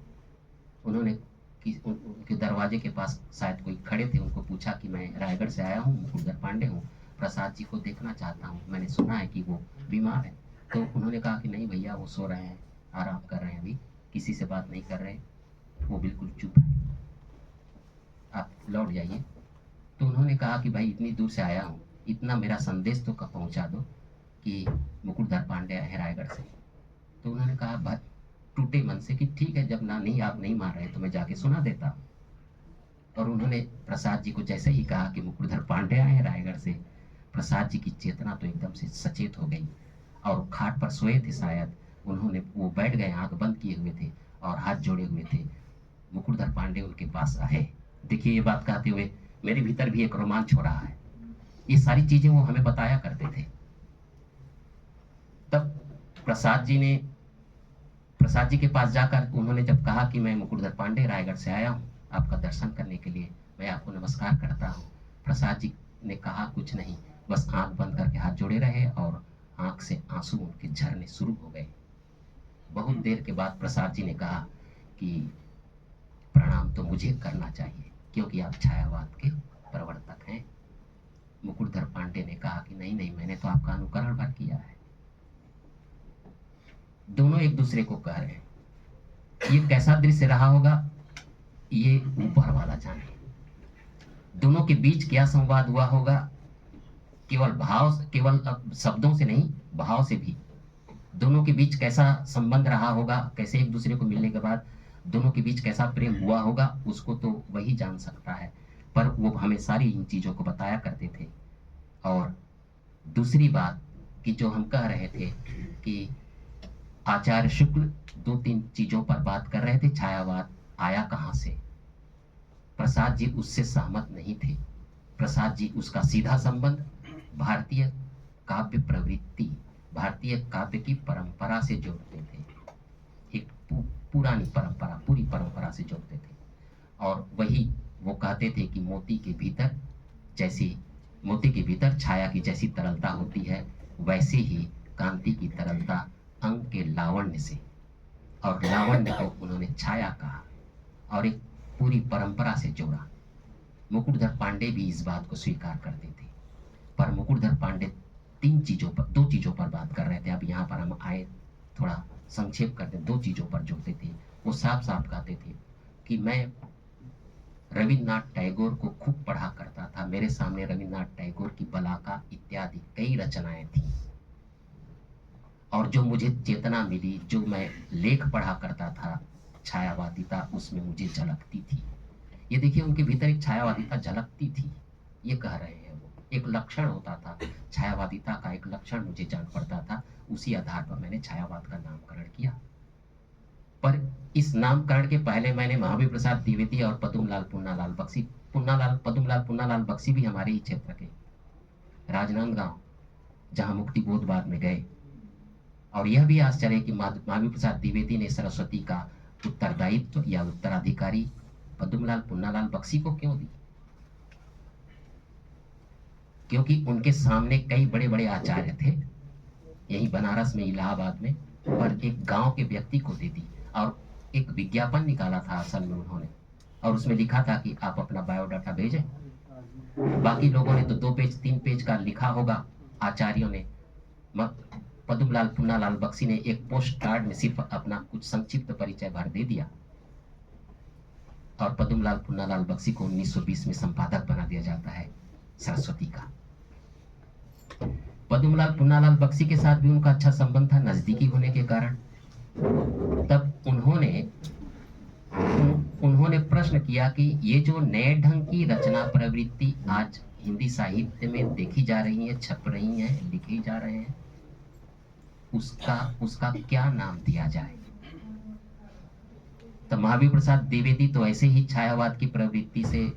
उन्होंने उनके दरवाजे के पास शायद कोई खड़े थे, उनको पूछा कि मैं रायगढ़ से आया हूँ, मुकुटधर पांडे हूँ, प्रसाद जी को देखना चाहता हूँ, मैंने सुना है कि वो बीमार है। तो उन्होंने कहा कि नहीं भैया, वो सो रहे हैं, आराम कर रहे हैं, अभी किसी से बात नहीं कर रहे, वो बिल्कुल चुप है, आप लौट जाइए। तो उन्होंने कहा कि भाई इतनी दूर से आया हूँ, इतना मेरा संदेश तो पहुँचा दो कि मुकुटधर पांडे है रायगढ़ से। तो उन्होंने कहा टूटे मन से कि ठीक है, जब नहीं आप नहीं मान रहे तो मैं जाके सुना देता हूँ। और उन्होंने प्रसाद जी को जैसे ही कहा कि मुकुटधर पांडे आए हैं रायगढ़ से, प्रसाद जी की चेतना तो एकदम से सचेत हो गई और खाट पर सोए थे शायद, वो बैठ गए, आंख बंद किए हुए थे और हाथ जोड़े हुए थे। मुकुटधर पांडे उनके पास आए। देखिए, ये बात कहते हुए मेरे भीतर भी एक रोमांच हो रहा है। ये सारी चीजें वो हमें बताया करते थे। तब प्रसाद जी के पास जाकर उन्होंने जब कहा कि मैं मुकुटधर पांडे रायगढ़ से आया हूँ आपका दर्शन करने के लिए, मैं आपको नमस्कार करता हूँ। प्रसाद जी ने कहा कुछ नहीं, बस आंख बंद करके हाथ जोड़े रहे और आंख से आंसू उनके झरने शुरू हो गए। बहुत देर के बाद प्रसाद जी ने कहा कि प्रणाम तो मुझे करना चाहिए क्योंकि आप छायावाद के प्रवर्तक हैं। मुकुटधर पांडे ने कहा कि नहीं नहीं, मैंने तो आपका अनुकरण भर किया है। दोनों एक दूसरे को कह रहे हैं। ये कैसा दृश्य रहा होगा, ये ऊपर वाला जाने। दोनों के बीच क्या संवाद हुआ होगा, केवल शब्दों से नहीं, भाव से भी। दोनों के बीच कैसा संबंध रहा होगा, कैसे एक दूसरे को मिलने के बाद दोनों के बीच कैसा प्रेम हुआ होगा, उसको तो वही जान सकता है। पर वो हमें सारी इन चीज़ों को बताया करते थे। और दूसरी बात कि जो हम कह रहे थे कि आचार्य शुक्ल 2-3 चीज़ों पर बात कर रहे थे, छायावाद आया कहाँ से। प्रसाद जी उससे सहमत नहीं थे। प्रसाद जी उसका सीधा संबंध भारतीय काव्य प्रवृत्ति, भारतीय काव्य की परंपरा से जोड़ते थे। एक पुरानी परंपरा, पूरी परंपरा से जोड़ते थे। और वही वो कहते थे कि मोती के भीतर छाया की जैसी तरलता होती है, वैसे ही कांति की तरलता अंग के लावण्य से, और लावण्य को उन्होंने छाया कहा और एक पूरी परंपरा से जोड़ा। मुकुटधर पांडे भी इस बात को स्वीकार करते थे, पर मुकुटधर पांडे 2 चीज़ों पर बात कर रहे थे। अब यहाँ पर हम आए, थोड़ा संक्षेप करते, 2 चीज़ों पर जोड़ते थे। वो साफ साफ कहते थे कि मैं रविन्द्रनाथ टैगोर को खूब पढ़ा करता था, मेरे सामने रविन्द्रनाथ टैगोर की बलाका इत्यादि कई रचनाएं थी, और जो मुझे चेतना मिली, जो मैं लेख पढ़ा करता था, छायावादिता उसमें मुझे झलकती थी। ये देखिए, उनके भीतर एक छायावादिता झलकती थी, ये कह रहे हैं वो। एक लक्षण होता था, छायावादिता का एक लक्षण मुझे जान पड़ता था, उसी आधार पर मैंने छायावाद का नामकरण किया। पर इस नामकरण के पहले मैंने महावीर प्रसाद द्विवेदी और पद्मलाल पुन्नालाल बख्शी भी हमारे ही क्षेत्र के, राजनांदगांव, जहां मुक्ति बोध बाद में गए। और यह भी आश्चर्य कि महावीर प्रसाद द्विवेदी ने सरस्वती का उत्तरदायित्व या उत्तराधिकारी पद्मलाल पुन्नालाल बख्शी को क्यों दी? क्योंकि उनके सामने कई बड़े बड़े आचार्य थे, यही बनारस में, इलाहाबाद में, पर एक गांव के व्यक्ति को दे दी। और एक विज्ञापन निकाला था असल में उन्होंने, और उसमें लिखा था कि आप अपना बायोडाटा भेजें। बाकी लोगों ने तो 2 पेज 3 पेज का लिखा होगा, आचार्यों ने। पद्मलाल पुन्नालाल बख्शी ने एक पोस्ट कार्ड में सिर्फ अपना कुछ संक्षिप्त परिचय भर दे दिया, और पद्मलाल पुन्नालाल बख्शी को 1920 में संपादक बना दिया जाता है सरस्वती का। पद्मलाल पुन्नालाल बख्शी के साथ भी उनका अच्छा संबंध था, नजदीकी होने के कारण। तब उन्होंने प्रश्न किया कि ये जो नए ढंग की रचना प्रवृत्ति आज हिंदी साहित्य में देखी जा रही है, छप रही है, लिखे जा रहे हैं, उसका क्या नाम दिया जाए। तो महावीर प्रसाद द्विवेदी तो ऐसे ही छायावाद की प्रवृत्ति से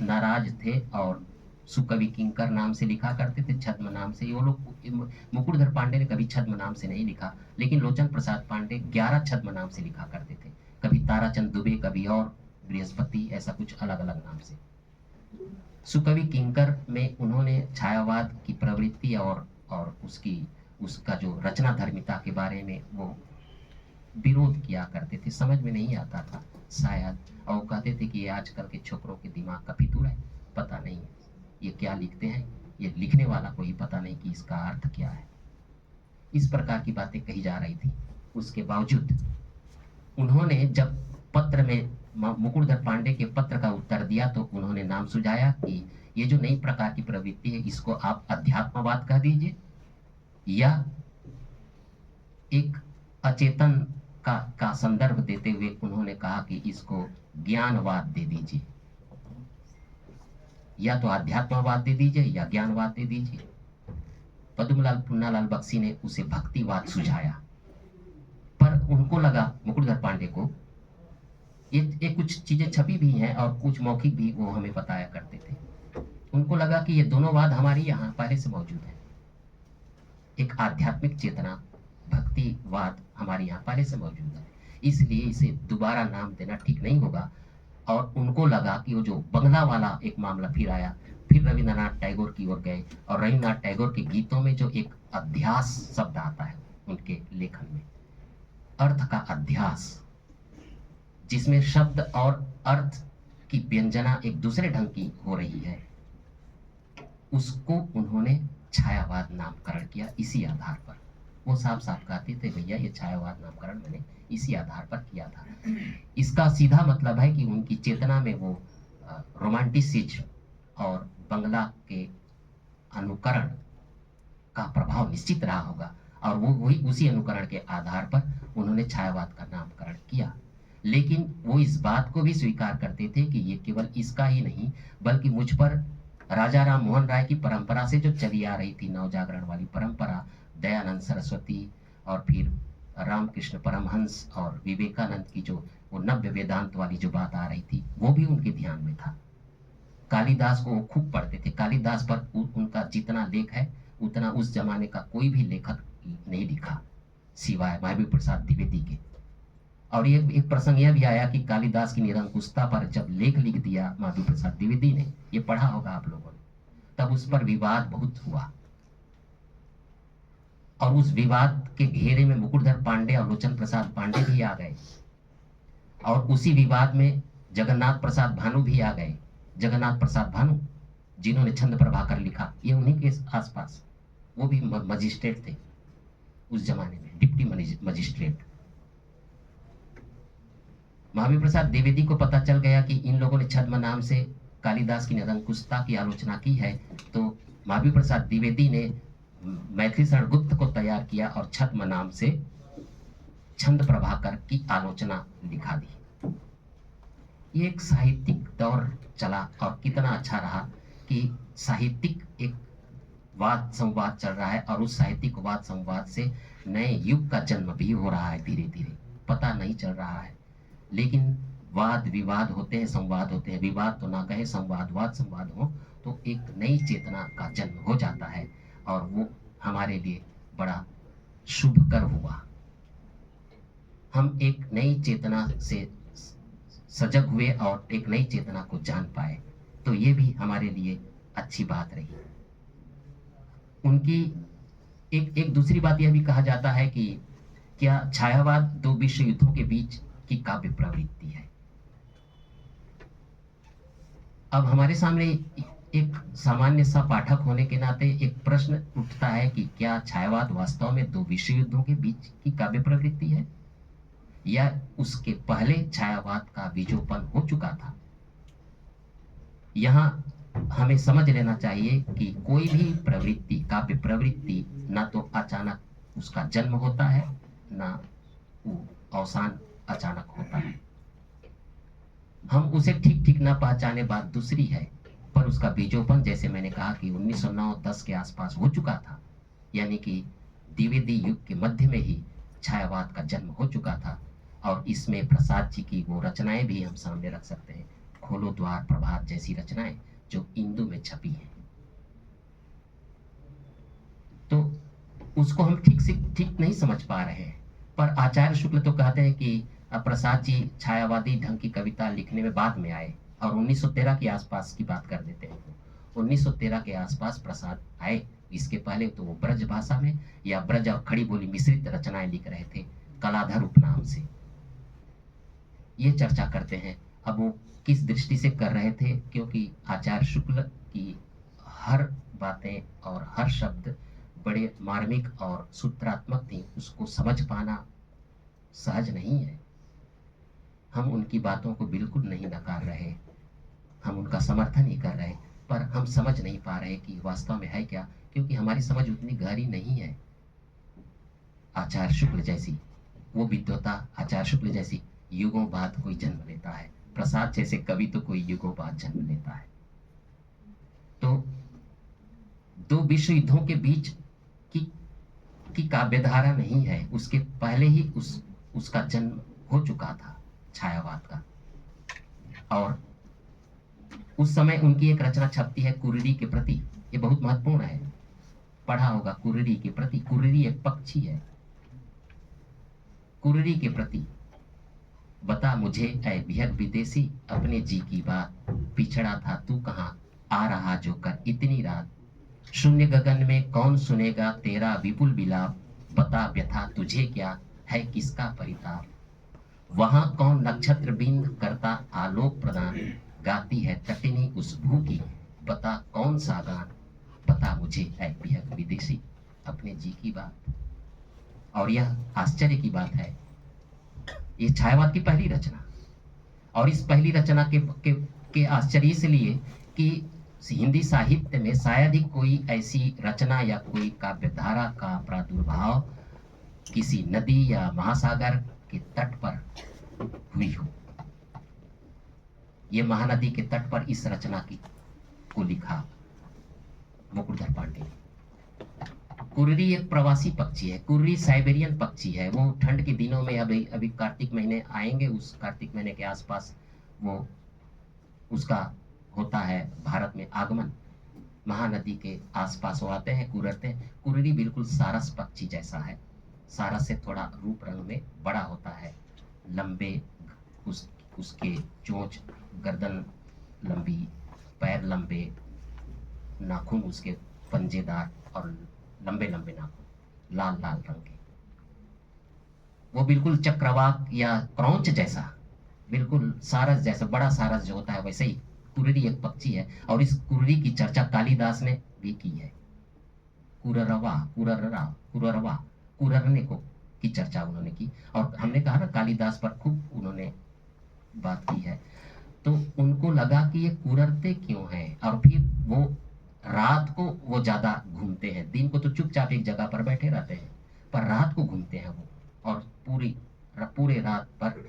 नाराज थे, और सुकवि किंकर नाम से लिखा करते थे, छद्म नाम से। वो लोग, मुकुटधर पांडे ने कभी छद्म नाम से नहीं लिखा, लेकिन लोचन प्रसाद पांडे 11 छद्म नाम से लिखा करते थे, कभी ताराचंद दुबे, कभी और बृहस्पति, ऐसा कुछ अलग अलग नाम से। सुकवि किंकर में उन्होंने छायावाद की प्रवृत्ति और उसका जो रचना धर्मिता के बारे में वो विरोध किया करते थे, समझ में नहीं आता था शायद, और वो कहते थे कि ये आजकल के छोकरों के दिमाग का फितूर है, पता नहीं ये क्या लिखते हैं, ये लिखने वाला को ही पता नहीं कि इसका अर्थ क्या है। इस प्रकार की बातें कही जा रही थी। उसके बावजूद उन्होंने जब पत्र में मुकुटधर पांडे के पत्र का उत्तर दिया, तो उन्होंने नाम सुझाया कि ये जो नई प्रकार की प्रवृत्ति है, इसको आप अध्यात्मवाद कह दीजिए, या एक अचेतन का संदर्भ देते हुए उन्होंने कहा कि इसको ज्ञानवाद दे दीजिए, या तो अध्यात्मवाद दे दीजिए या ज्ञानवाद दे दीजिए। पद्मलाल पुन्नालाल बख्शी ने उसे भक्तिवाद सुझाया, पर उनको लगा, मुकुटधर पांडे को, ये कुछ चीजें छपी भी हैं और कुछ मौखिक भी वो हमें बताया करते थे, उनको लगा कि ये दोनों वाद हमारे यहाँ पहले से मौजूद है। एक आध्यात्मिक चेतना, भक्तिवाद हमारे यहाँ पहले से मौजूद है, इसलिए इसे दोबारा नाम देना ठीक नहीं होगा। और उनको लगा कि वो जो बंगला वाला एक मामला फिर आया, फिर रविन्द्रनाथ टैगोर की ओर गए, और रविन्द्रनाथ टैगोर के गीतों में जो एक अध्यास शब्द आता है उनके लेखन में, अर्थ का अध्यास, जिसमें शब्द और अर्थ की व्यंजना एक दूसरे ढंग की हो रही है, उसको उन्होंने छायावाद नामकरण किया। इसी आधार पर वो साफ साफ कहते थे, भैया ये छायावाद नामकरण मैंने इसी आधार पर किया था। इसका सीधा मतलब है कि उनकी चेतना में वो रोमांटिसिज्म और बंगला के अनुकरण का प्रभाव निश्चित रहा होगा, और वो वही उसी अनुकरण के आधार पर उन्होंने छायावाद का नामकरण किया। लेकिन वो इस बात को भी स्वीकार करते थे कि ये केवल इसका ही नहीं बल्कि मुझ पर राजा राम मोहन राय की परंपरा से जो चली आ रही थी नवजागरण वाली परंपरा, दयानंद सरस्वती और फिर रामकृष्ण परमहंस और विवेकानंद की जो वो नव्य वेदांत वाली जो बात आ रही थी, वो भी उनके ध्यान में था। कालिदास को वो खूब पढ़ते थे। कालिदास पर उनका जितना लेख है उतना उस जमाने का कोई भी लेखक नहीं लिखा सिवाय महावीर प्रसाद द्विवेदी के। और ये एक प्रसंग यह भी आया कि कालिदास की निरंकुशता पर जब लेख लिख दिया महावीर प्रसाद द्विवेदी ने, ये पढ़ा होगा आप लोगों ने, तब उस पर विवाद बहुत हुआ और उस विवाद के घेरे में मुकुटधर पांडे और लोचन प्रसाद पांडे भी आ गए और उसी विवाद में जगन्नाथ प्रसाद भानु भी आ गए। जगन्नाथ प्रसाद भानु जिन्होंने छंद प्रभाकर लिखा, ये उन्हीं के आसपास, वो भी मजिस्ट्रेट थे उस जमाने में, डिप्टी मजिस्ट्रेट। महावीर प्रसाद द्विवेदी को पता चल गया कि इन लोगों ने छद्म नाम से कालिदास की निरंकुशता की आलोचना की है, तो महावीर प्रसाद द्विवेदी ने मैथिली शरण गुप्त को तैयार किया और छद्म नाम से छंद प्रभाकर की आलोचना लिखा दी। ये एक साहित्यिक दौर चला और कितना अच्छा रहा कि साहित्यिक एक वाद संवाद चल रहा है और उस साहित्यिक वाद संवाद से नए युग का जन्म भी हो रहा है। धीरे धीरे पता नहीं चल रहा है, लेकिन वाद विवाद होते हैं, संवाद होते हैं। विवाद तो ना कहे, संवाद वाद संवाद हो तो एक नई चेतना का जन्म हो जाता है और वो हमारे लिए बड़ा शुभकर हुआ। हम एक नई चेतना से सजग हुए और एक नई चेतना को जान पाए, तो ये भी हमारे लिए अच्छी बात रही। उनकी एक दूसरी बात यह भी कहा जाता है कि क्या छायावाद दो विश्व युद्धों के बीच की काव्य प्रवृत्ति है। अब हमारे सामने एक सामान्य सा पाठक होने के नाते एक प्रश्न उठता है कि क्या छायावाद वास्तव में दो विश्व युद्धों के बीच की काव्य प्रवृत्ति है या उसके पहले छायावाद का बीजोपन हो चुका था। यहाँ हमें समझ लेना चाहिए कि कोई भी प्रवृत्ति, काव्य प्रवृत्ति, ना तो अचानक उसका जन्म होता है ना वो अवसान अचानक होता है। हम उसे ठीक ठीक ना पहचाने बात दूसरी है, पर उसका बीजोपन जैसे मैंने कहा कि 1909-10 के आसपास हो चुका था, यानी कि द्विवेदी युग के मध्य में ही छायावाद का जन्म हो चुका था। और इसमें प्रसाद जी की वो रचनाएं भी हम सामने रख सकते हैं, खोलो द्वार प्रभात जैसी रचनाएं जो इंदु में छपी हैं। तो उसको हम ठीक नहीं समझ पा रहे हैं, पर आचार्य शुक्ल तो कहते हैं कि प्रसाद जी छायावादी ढंग की कविता लिखने में बाद में आए और 1913 के आसपास की बात कर देते हैं। 1913 के आसपास प्रसाद आए, इसके पहले तो वो ब्रज भाषा में या ब्रज और खड़ी बोली मिश्रित रचनाएं लिख रहे थे कलाधर उपनाम से। ये चर्चा करते हैं। अब वो किस दृष्टि से कर रहे थे, क्योंकि आचार्य शुक्ल की हर बातें और हर शब्द बड़े मार्मिक और सूत्रात्मक थी, उसको समझ पाना सहज नहीं है। हम उनकी बातों को बिल्कुल नहीं नकार रहे, हम उनका समर्थन ही कर रहे, पर हम समझ नहीं पा रहे कि वास्तव में है क्या, क्योंकि हमारी समझ उतनी गहरी नहीं है। आचार्य शुक्ल जैसी वो विद्वता, आचार्य शुक्ल जैसी युगों बाद कोई जन्म लेता है, प्रसाद जैसे कवि तो कोई युगों बाद जन्म लेता है। तो दो विश्व युद्धों के बीच की काव्यधारा नहीं है, उसके पहले ही उसका जन्म हो चुका था छायावाद का। और उस समय उनकी एक रचना छपती है कुर्री के प्रति, ये बहुत महत्वपूर्ण है, पढ़ा होगा कुर्री के प्रति। कुर्री एक पक्षी है। कुर्री के प्रति, बता मुझे ऐ विहग विदेशी, अपने जी की बात, पिछड़ा था तू कहाँ, आ रहा जो कर इतनी रात, शून्य गगन में कौन सुनेगा तेरा विपुल विलाप, बता व्यथा तुझे क्या है किसका परिताप, वहां कौन नक्षत्र बिंद करता आलोक प्रदान, गाती है तटिनी उस भू की, बता कौन सा गान, बता मुझे ऐ विहग विदेशी, अपने जी की बात। और यह आश्चर्य की बात है, ये छायावाद की पहली रचना, और इस पहली रचना के आश्चर्य इसलिए कि हिंदी साहित्य में शायद ही कोई ऐसी रचना या कोई काव्यधारा का प्रादुर्भाव किसी नदी या महासागर के तट पर हुई हो। ये महानदी के तट पर इस रचना को लिखा मुकुटधर पांडे ने। कुर्री एक प्रवासी पक्षी है, कुर्री साइबेरियन पक्षी है। वो ठंड के दिनों में अभी कार्तिक महीने आएंगे, उस कार्तिक महीने के आसपास वो उसका होता है भारत में आगमन। महानदी के आसपास वो आते हैं, कुररते हैं। कुर्री बिल्कुल सारस पक्षी जैसा है, सारस से थोड़ा रूप रंग में बड़ा होता है, लंबे उसके चोंच, गर्दन लंबी, पैर लंबे, नाखून उसके पंजेदार और लंबे लंबे नाखून, लाल लाल रंग के। वो बिल्कुल चक्रवाक या क्रौंच जैसा, बिल्कुल सारस जैसा, बड़ा सारस जो होता है वैसे ही कुर्री एक पक्षी है। और इस कुर्री की चर्चा कालिदास ने भी की है। कुररवा, कुररने को की चर्चा उन्होंने की। और हमने कहा ना कालिदास पर खूब उन्होंने बात की है। तो उनको लगा कि ये कुररते क्यों हैं, और फिर वो रात को वो ज्यादा घूमते हैं। दिन को तो चुपचाप एक जगह पर बैठे रहते हैं, पर रात को घूमते हैं वो, और पूरे रात पर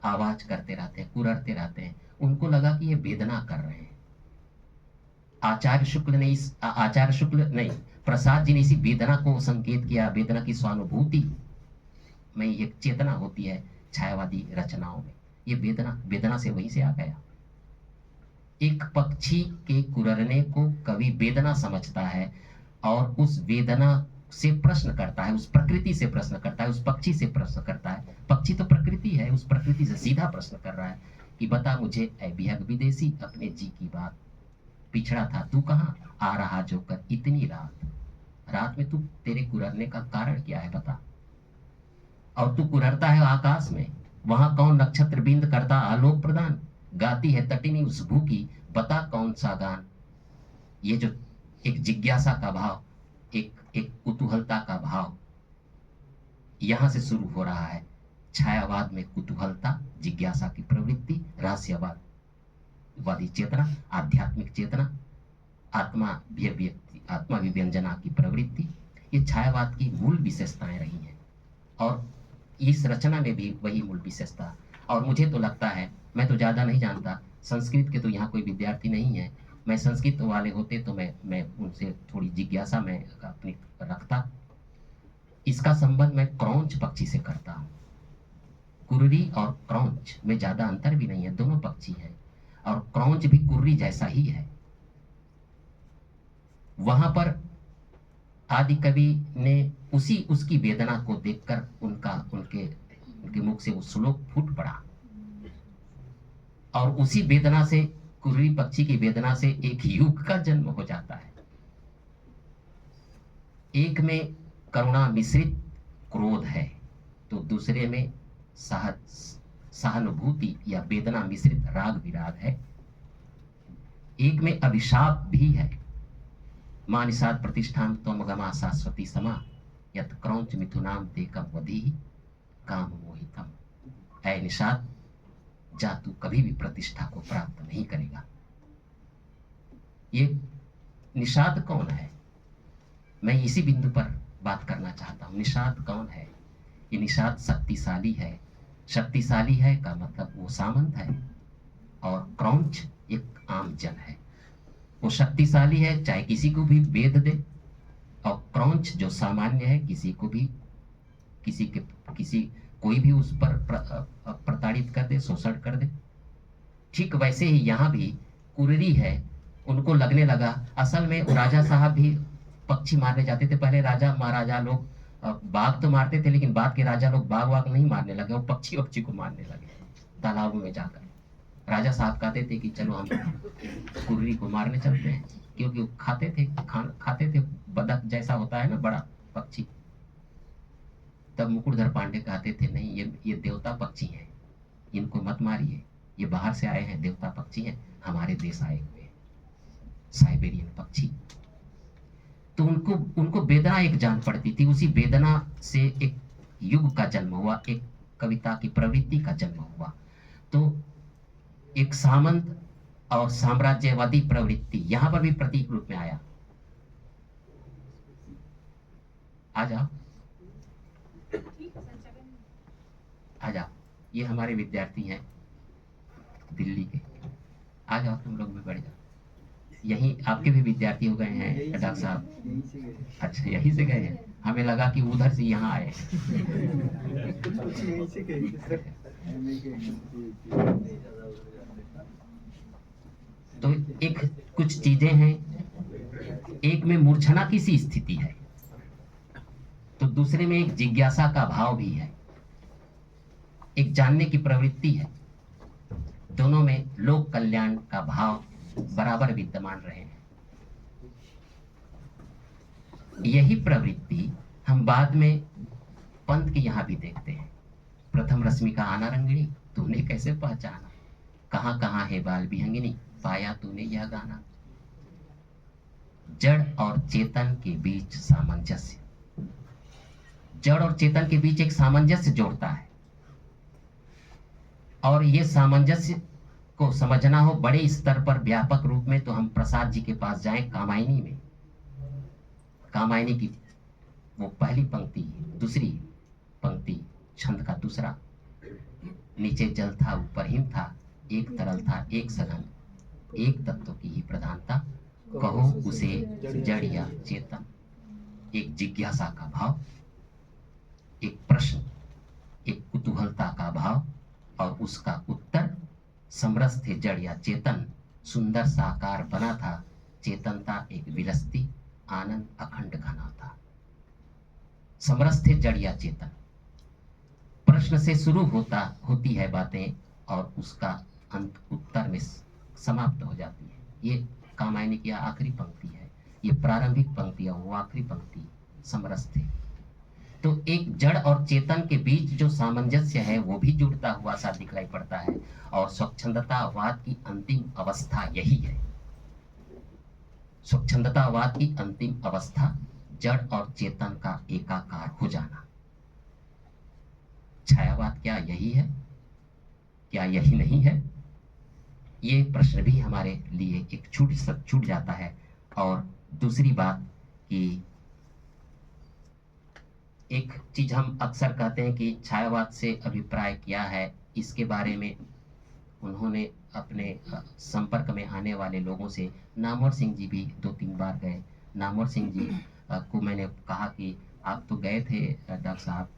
आवाज करते रहते हैं, कुररते रहते हैं। उनको लगा कि ये वेदना कर रहे हैं। आचार्य शुक्ल नहीं, प्रसाद जी ने इसी वेदना को संकेत किया, वेदना की स्वानुभूति में एक चेतना होती है छायावादी रचनाओं में। ये वेदना से वहीं से आ गया। एक पक्षी के कुररने को कवि वेदना समझता है, और उस वेदना से प्रश्न करता है, उस प्रकृति से प्रश्न करता है, उस पक्षी से प्रश्न करता है। पक्षी तो प्रकृति है, उस प्रकृति से सीधा प्रश्न कर रहा है कि बता मुझे ऐ बिहग विदेशी अपने जी की बात, पिछड़ा था तू कहाँ, आ रहा जो कर इतनी रात में तू, तेरे कुररने का कारण क्या है बता। और तू कुररता है आकाश में, वहां कौन नक्षत्र बिंद करता आलोक प्रदान, गाती है तटिनी उस भू की, बता कौन सा गान। ये जो एक जिज्ञासा का भाव, एक कुतूहलता का भाव यहां से शुरू हो रहा है। छायावाद में कुतूहलता, जिज्ञासा की प्रवृत्ति, रहस्यवादी चेतना, आध्यात्मिक चेतना, आत्मा विव्यंजना की प्रवृत्ति, ये छायावाद की मूल विशेषताएं रही हैं। और इस रचना में भी वही मूल विशेषता। और मुझे तो लगता है, मैं तो ज़्यादा नहीं जानता, संस्कृत के तो यहाँ कोई विद्यार्थी नहीं है, मैं संस्कृत वाले होते तो मैं उनसे थोड़ी जिज्ञासा में अपनी रखता। इसका संबंध मैं क्रौंच पक्षी से करता हूँ। कुर्री और क्रौंच में ज़्यादा अंतर भी नहीं है, दोनों पक्षी हैं, और क्रौंच भी कुर्री जैसा ही है। वहां पर आदि कवि ने उसकी वेदना को देखकर उनके मुख से वो श्लोक फूट पड़ा, और उसी वेदना से, कुर्री पक्षी की वेदना से एक युग का जन्म हो जाता है। एक में करुणा मिश्रित क्रोध है, तो दूसरे में सहानुभूति या वेदना मिश्रित राग विराग है। एक में अभिशाप भी है, मां निषाद प्रतिष्ठान त्वमगमा शाश्वती समा, यत क्रौंच मिथुनाम तेकम वधी काम मोहितम। ऐ निषाद, जा तू कभी भी प्रतिष्ठा को प्राप्त नहीं करेगा। ये निषाद कौन है, मैं इसी बिंदु पर बात करना चाहता हूं। निषाद कौन है? ये निषाद शक्तिशाली है। शक्तिशाली है का मतलब वो सामंत है, और क्रौंच एक आम जन है। वो शक्तिशाली है, चाहे किसी को भी वेद दे, और क्रौंच जो सामान्य है, कोई भी उस पर प्रताड़ित कर दे, शोषण कर दे। ठीक वैसे ही यहाँ भी कुर्री है, उनको लगने लगा, असल में राजा साहब भी पक्षी मारने जाते थे। पहले राजा महाराजा लोग बाघ तो मारते थे, लेकिन बाद के राजा लोग बाघ वाघ नहीं मारने लगे, वो पक्षी को मारने लगे तालाबों में जाकर। राजा साहब कहते थे कि चलो हम कुर्री को मारने चलते हैं, क्योंकि वो खाते थे बदक जैसा होता है ना बड़ा पक्षी। तब मुकुटधर पांडे कहते थे नहीं, ये देवता पक्षी हैं, इनको मत मारिए, ये बाहर से आए हैं, देवता पक्षी हैं, हमारे देश आए हुए साइबेरियन पक्षी। तो उनको वेदना एक जान पड़ती थी, उसी वेदना से एक युग का जन्म हुआ, एक कविता की प्रवृत्ति का जन्म हुआ। तो एक सामंत और साम्राज्यवादी प्रवृत्ति यहां पर भी प्रतीक रूप में आया। आ जाओ, ये हमारे विद्यार्थी हैं दिल्ली के। आ जाओ तुम लोग भी बढ़ जाओ। यही आपके भी विद्यार्थी हो गए हैं डॉक्टर साहब? यहीं से गए अच्छा, यहीं से गए हैं। हमें लगा कि उधर से यहाँ आए। कुछ यहीं से गए थे सर। MA के तो एक कुछ चीजें हैं, एक में मूर्छना की सी स्थिति है, तो दूसरे में एक जिज्ञासा का भाव भी है, एक जानने की प्रवृत्ति है। दोनों में लोक कल्याण का भाव बराबर विद्यमान रहे हैं। यही प्रवृत्ति हम बाद में पंत के यहाँ भी देखते हैं। प्रथम रश्मि का आना रंगिणी, तूने कैसे पहचाना, कहाँ कहाँ है बाल विहंगिनी, पाया तूने यह गाना। जड़ और चेतन के बीच सामंजस्य, जड़ और चेतन के बीच एक सामंजस्य जोड़ता है, और ये सामंजस्य को समझना हो बड़े स्तर पर व्यापक रूप में, तो हम प्रसाद जी के पास जाएं। कामायनी में, कामायनी की वो पहली पंक्ति, दूसरी पंक्ति, छंद का दूसरा, नीचे जल था ऊपर हिम था, एक तरल था एक सघन, एक तत्व की ही प्रधानता, कहो उसे जड़ या चेतन। एक जिज्ञासा का भाव, एक प्रश्न, एक कुतूहलता का भाव, और उसका उत्तर समरस थे जड़ या चेतन, सुंदर साकार बना था, चेतनता एक विलसती, आनंद अखंड घना था। समरस थे जड़ या चेतन, प्रश्न से शुरू होती है बातें, और उसका अंत उत्तर में समाप्त हो जाती है। ये कामायनी की आखिरी पंक्ति है, ये प्रारंभिक पंक्ति है, वो आखिरी पंक्ति समरस थे। तो एक जड़ और चेतन के बीच जो सामंजस्य है वो भी जुड़ता हुआ सा दिखलाई पड़ता है, और स्वच्छंदतावाद की अंतिम अवस्था यही है। स्वच्छंदतावाद की अंतिम अवस्था जड़ और चेतन का एकाकार हो जाना। छायावाद क्या यही है? क्या यही नहीं है? ये प्रश्न भी हमारे लिए एक छूट जाता है। और दूसरी बात कि एक चीज हम अक्सर कहते हैं कि छायावाद से अभिप्राय क्या है, इसके बारे में उन्होंने अपने संपर्क में आने वाले लोगों से, नामवर सिंह जी भी 2-3 बार गए। नामवर सिंह जी को मैंने कहा कि आप तो गए थे डॉक्टर साहब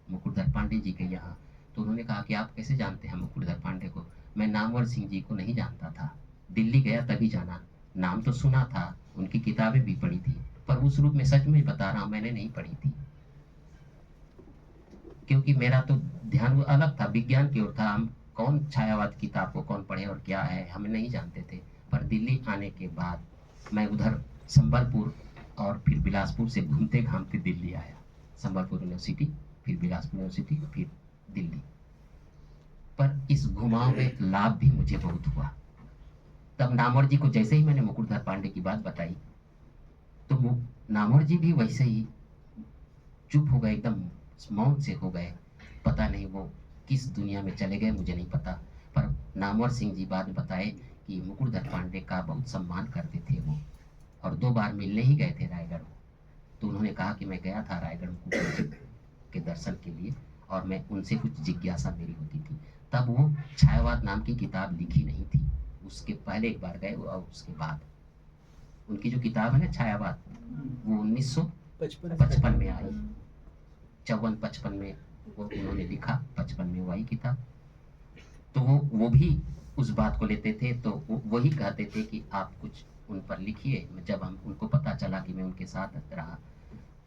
मुकुटधर पांडे जी के यहाँ, तो उन्होंने कहा कि आप कैसे जानते हैं मुकुटधर पांडे को? मैं नामवर सिंह जी को नहीं जानता था, दिल्ली गया तभी जाना, नाम तो सुना था, उनकी किताबें भी पढ़ी थी, पर उस रूप में सच में बता रहा हूँ मैंने नहीं पढ़ी थी, क्योंकि मेरा तो ध्यान अलग था, विज्ञान की ओर था। हम कौन छायावाद किताब को कौन पढ़े और क्या है हम नहीं जानते थे। पर दिल्ली आने के बाद मैं उधर संबलपुर और फिर बिलासपुर से घूमते घामते दिल्ली आया। संबलपुर यूनिवर्सिटी, फिर बिलासपुर यूनिवर्सिटी, फिर दिल्ली। पर इस घुमाव में लाभ भी मुझे बहुत हुआ। तब नामवर जी को जैसे ही मैंने मुकुटधर पांडे की बात बताई, तो नामवर जी भी वैसे ही चुप हो गए, एकदम मौन से हो गए। पता नहीं वो किस दुनिया में चले गए, मुझे नहीं पता। पर नामवर सिंह जी बाद में बताए कि मुकुटधर पांडे का बहुत सम्मान करते थे वो, और 2 बार मिलने ही गए थे रायगढ़। तो उन्होंने कहा कि मैं गया था रायगढ़ मुकुट के दर्शन के लिए, और मैं उनसे कुछ जिज्ञासा मेरी होती थी। तब वो छायावाद नाम की किताब लिखी नहीं थी, उसके पहले एक बार गए और उसके बाद उनकी जो किताब है ना छायावाद, वो 1955 में आई, 54-55 में वो उन्होंने लिखा, 55 में वो आई किताब। तो वो भी उस बात को लेते थे, तो वही कहते थे कि आप कुछ उन पर लिखिए। जब हम उनको पता चला कि मैं उनके साथ रहा,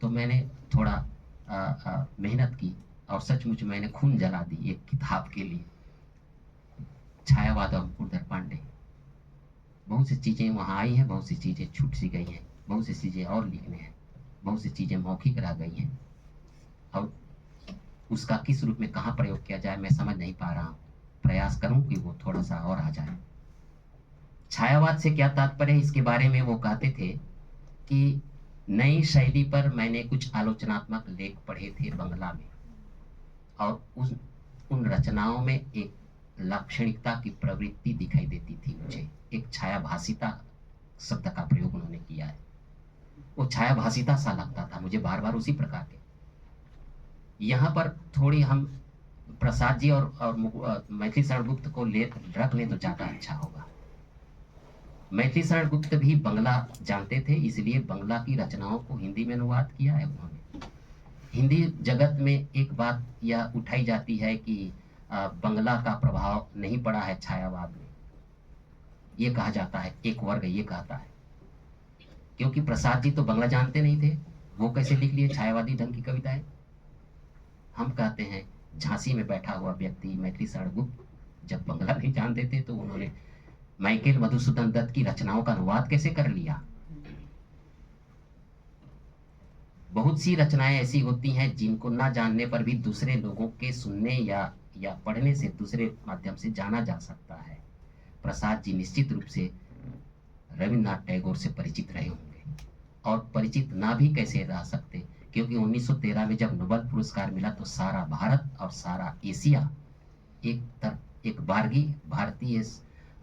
तो मैंने थोड़ा मेहनत की, और सचमुच मैंने खून जला दी एक किताब के लिए, छायावाद और मुकुटधर पांडे। बहुत सी चीज़ें वहाँ आई हैं, बहुत सी चीज़ें छूट सी गई हैं, बहुत सी चीज़ें और लिखने हैं, बहुत सी चीज़ें मौखिक रह गई हैं, और उसका किस रूप में कहाँ प्रयोग किया जाए मैं समझ नहीं पा रहा हूँ। प्रयास करूँ कि वो थोड़ा सा और आ जाए। छायावाद से क्या तात्पर्य है, इसके बारे में वो कहते थे कि नई शैली पर मैंने कुछ आलोचनात्मक लेख पढ़े थे बंगला में, और उन रचनाओं में एक लाक्षणिकता की प्रवृत्ति दिखाई देती थी मुझे। एक छायाभासिता शब्द का प्रयोग उन्होंने किया है, वो छायाभासिता सा लगता था मुझे बार बार उसी प्रकार के। यहाँ पर थोड़ी हम प्रसाद जी और मैथिली शरण गुप्त को ले रख ले तो ज़्यादा अच्छा होगा। मैथिली शरण गुप्त भी बंगला जानते थे, इसलिए बंगला की रचनाओं को हिंदी में अनुवाद किया है उन्होंने। हिंदी जगत में एक बात यह उठाई जाती है कि बंगला का प्रभाव नहीं पड़ा है छायावाद में, ये कहा जाता है, एक वर्ग ये कहता है, क्योंकि प्रसाद जी तो बंगला जानते नहीं थे, वो कैसे लिख लिए छायावादी ढंग की कविताएं। हम कहते हैं झांसी में बैठा हुआ व्यक्ति मैथिली शरण गुप्त जब बंगला नहीं जानते थे तो उन्होंने माइकेल मधुसूदन दत्त की रचनाओं का अनुवाद कैसे कर लिया। बहुत सी रचनाएं ऐसी होती हैं जिनको ना जानने पर भी दूसरे लोगों के सुनने या पढ़ने से दूसरे माध्यम से जाना जा सकता है। प्रसाद जी निश्चित रूप से रविन्द्रनाथ टैगोर से परिचित रहे होंगे, और परिचित ना भी कैसे रह सकते, क्योंकि 1913 में जब नोबेल पुरस्कार मिला तो सारा भारत और सारा एशिया एक बारगी भारतीय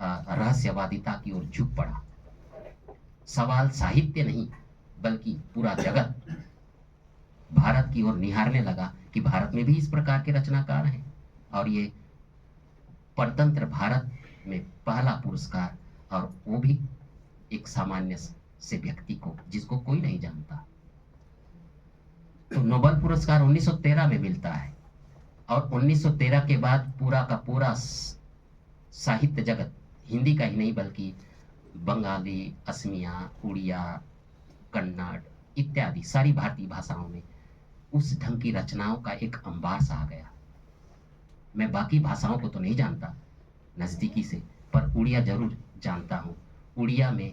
रहस्यवादिता की ओर झुक पड़ा। सवाल साहित्य नहीं बल्कि पूरा जगत भारत की ओर निहारने लगा कि भारत में भी इस प्रकार के रचनाकार हैं, और ये परतंत्र भारत में पहला पुरस्कार, और वो भी एक सामान्य से व्यक्ति को जिसको कोई नहीं जानता। तो नोबेल पुरस्कार 1913 में मिलता है, और 1913 के बाद पूरा का पूरा साहित्य जगत, हिंदी का ही नहीं बल्कि बंगाली, असमिया, उड़िया, कन्नड़ इत्यादि सारी भारतीय भाषाओं में उस ढंग की रचनाओं का एक अंबार सा आ गया। मैं बाकी भाषाओं को तो नहीं जानता नज़दीकी से, पर उड़िया जरूर जानता हूँ। उड़िया में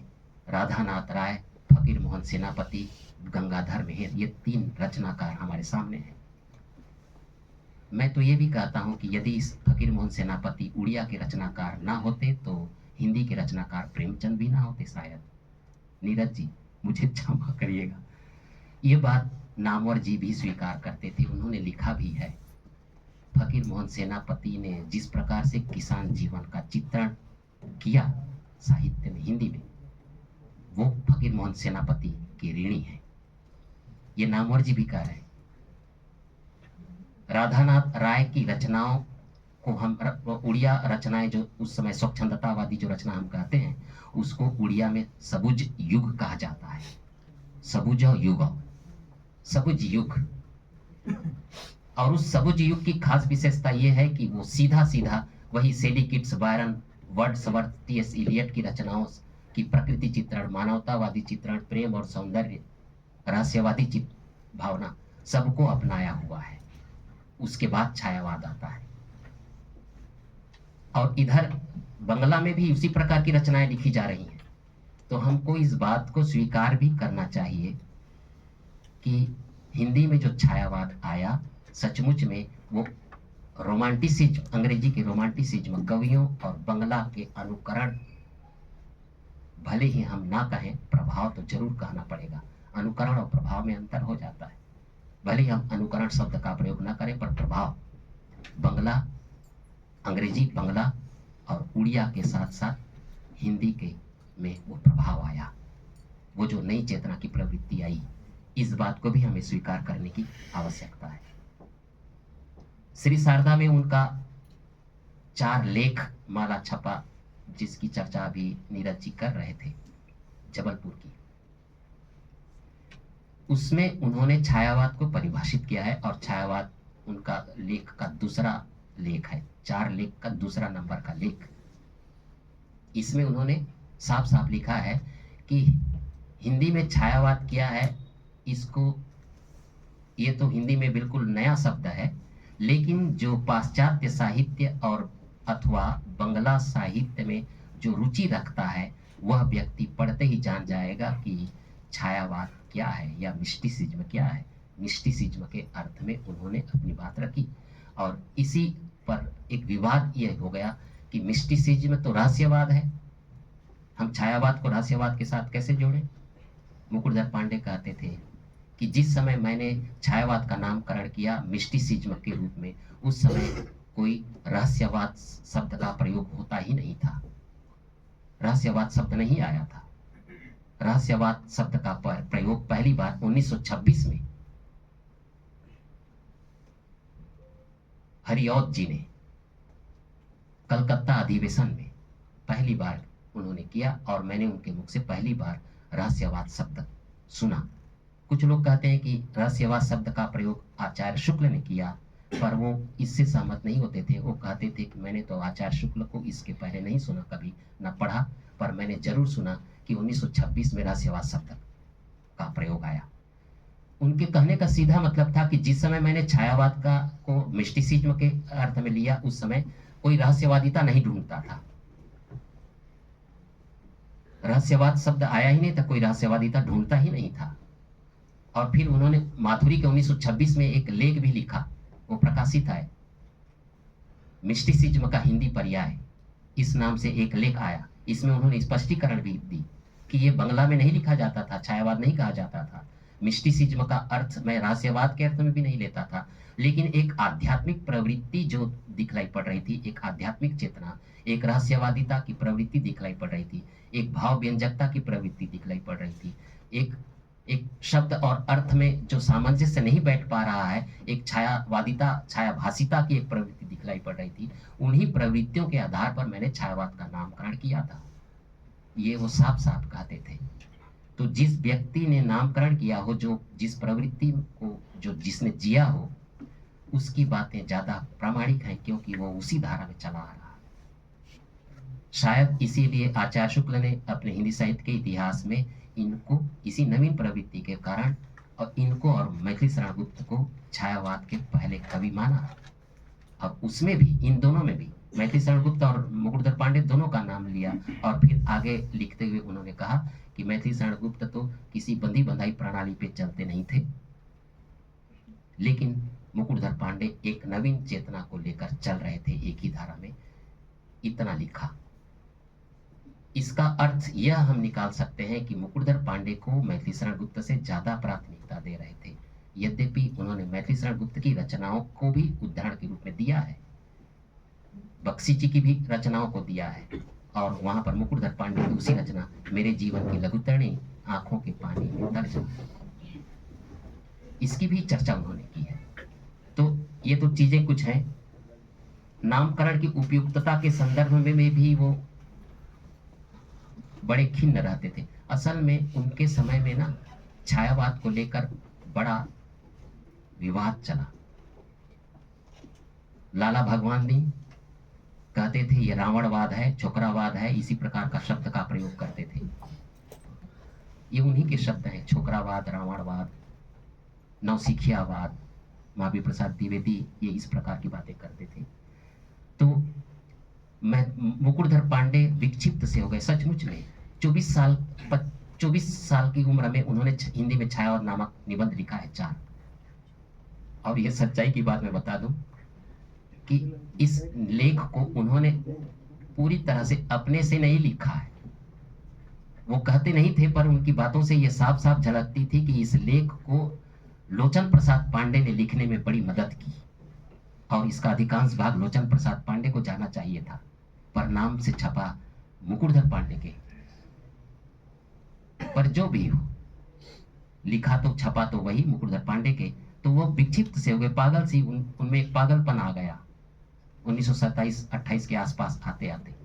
राधानाथ राय, फकीर मोहन सेनापति, गंगाधर मेहर, ये 3 रचनाकार हमारे सामने हैं। मैं तो ये भी कहता हूँ कि यदि इस फकीर मोहन सेनापति उड़िया के रचनाकार ना होते तो हिंदी के रचनाकार प्रेमचंद भी ना होते शायद। नीरज जी मुझे क्षमा करिएगा, ये बात नामवर जी भी स्वीकार करते थे, उन्होंने लिखा भी है। फकीर मोहन सेनापति ने जिस प्रकार से किसान जीवन का चित्रण किया साहित्य में, हिंदी में, वो फकीर मोहन सेनापति के ऋणी है, ये नामवर जी भी कह रहे हैं। राधानाथ राय की रचनाओं को हम उड़िया रचनाएं, जो उस समय स्वच्छंदतावादी जो रचना हम कहते हैं, उसको उड़िया में सबुज युग कहा जाता है। सबुज युग, सबुज युग। और उस सबुज युग की खास विशेषता यह है कि वो सीधा सीधा वही Shelley Keats, Byron, Wordsworth, T S. Eliot की रचनाओं की प्रकृति चित्रण, मानवतावादी चित्रण, प्रेम और सौंदर्य, रहस्यवादी भावना सबको अपनाया हुआ है। उसके बाद छायावाद आता है, और इधर बंगला में भी उसी प्रकार की रचनाएं लिखी जा रही हैं। तो हमको इस बात को स्वीकार भी करना चाहिए कि हिंदी में जो छायावाद आया सचमुच में वो रोमांटिसिज्म, अंग्रेजी के रोमांटिसिज्म, कवियों और बंगला के अनुकरण, भले ही हम ना कहें, प्रभाव तो जरूर कहना पड़ेगा। अनुकरण और प्रभाव में अंतर हो जाता है। भले ही हम अनुकरण शब्द का प्रयोग ना करें, पर प्रभाव, बंगला, अंग्रेजी बंगला और उड़िया के साथ साथ हिंदी के में वो प्रभाव आया, वो जो नई चेतना की प्रवृत्ति आई, इस बात को भी हमें स्वीकार करने की आवश्यकता है। श्री शारदा में उनका 4 लेख माला छपा, जिसकी चर्चा अभी नीरज जी कर रहे थे, जबलपुर की। उसमें उन्होंने छायावाद को परिभाषित किया है, और छायावाद उनका लेख का दूसरा लेख है, 4 लेख का दूसरा नंबर का लेख। इसमें उन्होंने साफ साफ लिखा है कि हिंदी में छायावाद क्या है, इसको, ये तो हिंदी में बिल्कुल नया शब्द है, लेकिन जो पाश्चात्य साहित्य और अथवा बंगला साहित्य में जो रुचि रखता है वह व्यक्ति पढ़ते ही जान जाएगा कि छायावाद क्या है या मिस्टिसिज्म क्या है। मिस्टिसिज्म के अर्थ में उन्होंने अपनी बात रखी, और इसी पर एक विवाद यह हो गया कि मिस्टिसिज्म तो रहस्यवाद है, हम छायावाद को रहस्यवाद के साथ कैसे जोड़ें। मुकुटधर पांडे कहते थे कि जिस समय मैंने छायावाद का नामकरण किया मिस्टिसिज्म के रूप में, उस समय कोई रहस्यवाद शब्द का प्रयोग होता ही नहीं था, रहस्यवाद शब्द नहीं आया था। रहस्यवाद शब्द का प्रयोग पहली बार 1926 में हरिऔध जी ने कलकत्ता अधिवेशन में पहली बार उन्होंने किया और मैंने उनके मुख से पहली बार रहस्यवाद शब्द सुना। कुछ लोग कहते हैं कि रहस्यवाद शब्द का प्रयोग आचार्य शुक्ल ने किया, पर वो इससे सहमत नहीं होते थे। वो कहते थे कि मैंने तो आचार्य शुक्ल को इसके पहले नहीं सुना, कभी न पढ़ा, पर मैंने जरूर सुना कि 1926 में रहस्यवाद शब्द का प्रयोग आया। उनके कहने का सीधा मतलब था कि जिस समय मैंने छायावाद का को मिस्टिसिज्म के अर्थ में लिया, उस समय कोई रहस्यवादिता नहीं ढूंढता था। रहस्यवाद शब्द आया ही नहीं था, कोई रहस्यवादिता ढूंढता ही नहीं था। और फिर उन्होंने माधुरी के 1926 में एक लेख भी लिखा, वो प्रकाशित है, मिस्टिसिज्म का हिंदी पर्याय, इस नाम से एक लेख आया। इसमें उन्होंने स्पष्टीकरण भी दी कि ये बंगला में नहीं लिखा जाता था, छायावाद नहीं कहा जाता था। मिस्टिसिज्म का अर्थ मैं रहस्यवाद के अर्थ में भी नहीं लेता था, लेकिन एक आध्यात्मिक प्रवृत्ति जो दिखलाई पड़ रही थी, एक आध्यात्मिक चेतना, एक रहस्यवादिता की प्रवृत्ति दिखलाई पड़ रही थी, एक भाव व्यंजकता की प्रवृत्ति दिखलाई पड़ रही थी, एक शब्द और अर्थ में जो सामंजस्य नहीं बैठ पा रहा है, एक छायावादिता, छायाभाषिता की एक प्रवृत्ति दिखलाई पड़ रही थी। उन्हीं प्रवृत्तियों के आधार पर मैंने छायावाद का नामकरण किया था। ये वो साफ साफ कहते थे। तो जिस व्यक्ति ने नामकरण किया हो, जो जिस प्रवृत्ति को जो जिसने जिया हो, उसकी बातें ज्यादा प्रामाणिक हैं, क्योंकि वो उसी धारा में चला आ रहा है। शायद इसीलिए आचार्य शुक्ल ने अपने हिंदी साहित्य के इतिहास में इनको इसी नवीन प्रवृत्ति के कारण और इनको और मैथिली शरण गुप्त को छायावाद के पहले कवि माना। और उसमें भी, इन दोनों में भी, मैथिली शरण गुप्त और मुकुटधर पांडे दोनों का नाम लिया। और फिर आगे लिखते हुए उन्होंने कहा कि मैथिली शरण गुप्त तो किसी बंधी बंधाई प्रणाली पे चलते नहीं थे, लेकिन मुकुटधर पांडे एक नवीन चेतना को लेकर चल रहे थे, एक ही धारा में। इतना लिखा। इसका अर्थ यह हम निकाल सकते हैं कि मुकुटधर पांडे को मैथिली शरण गुप्त से ज्यादा प्राथमिकता दे रहे थे, यद्यपि उन्होंने मैथिली शरण गुप्त की रचनाओं को भी उदाहरण के रूप में दिया है, बख्शी जी की भी रचनाओं को दिया है, और वहां पर मुकुटधर पांडे की उसी रचना मेरे जीवन की लघुतरणी आंखों के पानी में तर्जमा, इसकी भी चर्चा उन्होंने की है। तो ये तो चीजें कुछ हैं। नामकरण की उपयुक्तता के संदर्भ में भी वो बड़े खिन्न रहते थे। असल में उनके समय में ना छायावाद को लेकर बड़ा विवाद चला। लाला भगवानी कहते थे ये रावणवाद है, छोकरावाद है, इसी प्रकार का शब्द का प्रयोग करते थे। ये उन्हीं के शब्द हैं, छोकरावाद, रावणवाद, नवसिखियावाद। महावीर प्रसाद द्विवेदी ये इस प्रकार की बातें करते थे। तो मैं मुकुटधर पांडे विक्षिप्त से हो गए सचमुच में। 24 साल की उम्र में उन्होंने हिंदी में छायावाद नामक निबंध लिखा है 4। और यह सच्चाई की बात मैं बता दूं कि इस लेख को उन्होंने पूरी तरह से अपने से नहीं लिखा है। वो कहते नहीं थे, पर उनकी बातों से यह साफ साफ झलकती थी कि इस लेख को लोचन प्रसाद पांडे ने लिखने में बड़ी मदद की, और इसका अधिकांश भाग लोचन प्रसाद पांडे को जाना चाहिए था, पर नाम से छपा मुकुटधर पांडे के। पर जो भी हो, लिखा तो छपा तो वही मुकुटधर पांडे के। तो वो विक्षिप्त से हो गए, पागल सी, उनमें एक पागलपन आ गया 1927-28 के आसपास आते आते।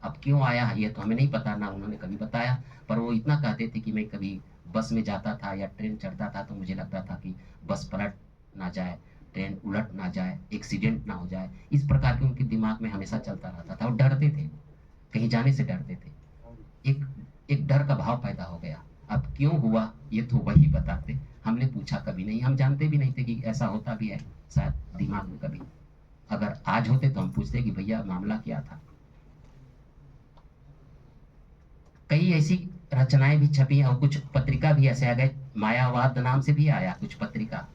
अब क्यों आया ये तो हमें नहीं पता, ना उन्होंने कभी बताया, पर वो इतना कहते थे कि मैं कभी बस में जाता था या ट्रेन चढ़ता था तो मुझे लगता था कि बस पलट ना जाए, ट्रेन उलट ना जाए, एक्सीडेंट ना हो जाए। इस प्रकार के उनके दिमाग में हमेशा चलता रहता था। और डरते थे, कहीं जाने से डरते थे। एक डर का भाव पैदा हो गया। अब क्यों हुआ ये तो वही बताते, हमने पूछा कभी नहीं, हम जानते भी नहीं थे कि ऐसा होता भी है शायद दिमाग में कभी। अगर आज होते तो हम पूछते कि भैया मामला क्या था। कई ऐसी रचनाएं भी छपी और कुछ पत्रिका भी ऐसे आ गए। मायावाद नाम से भी आया कुछ पत्रिका,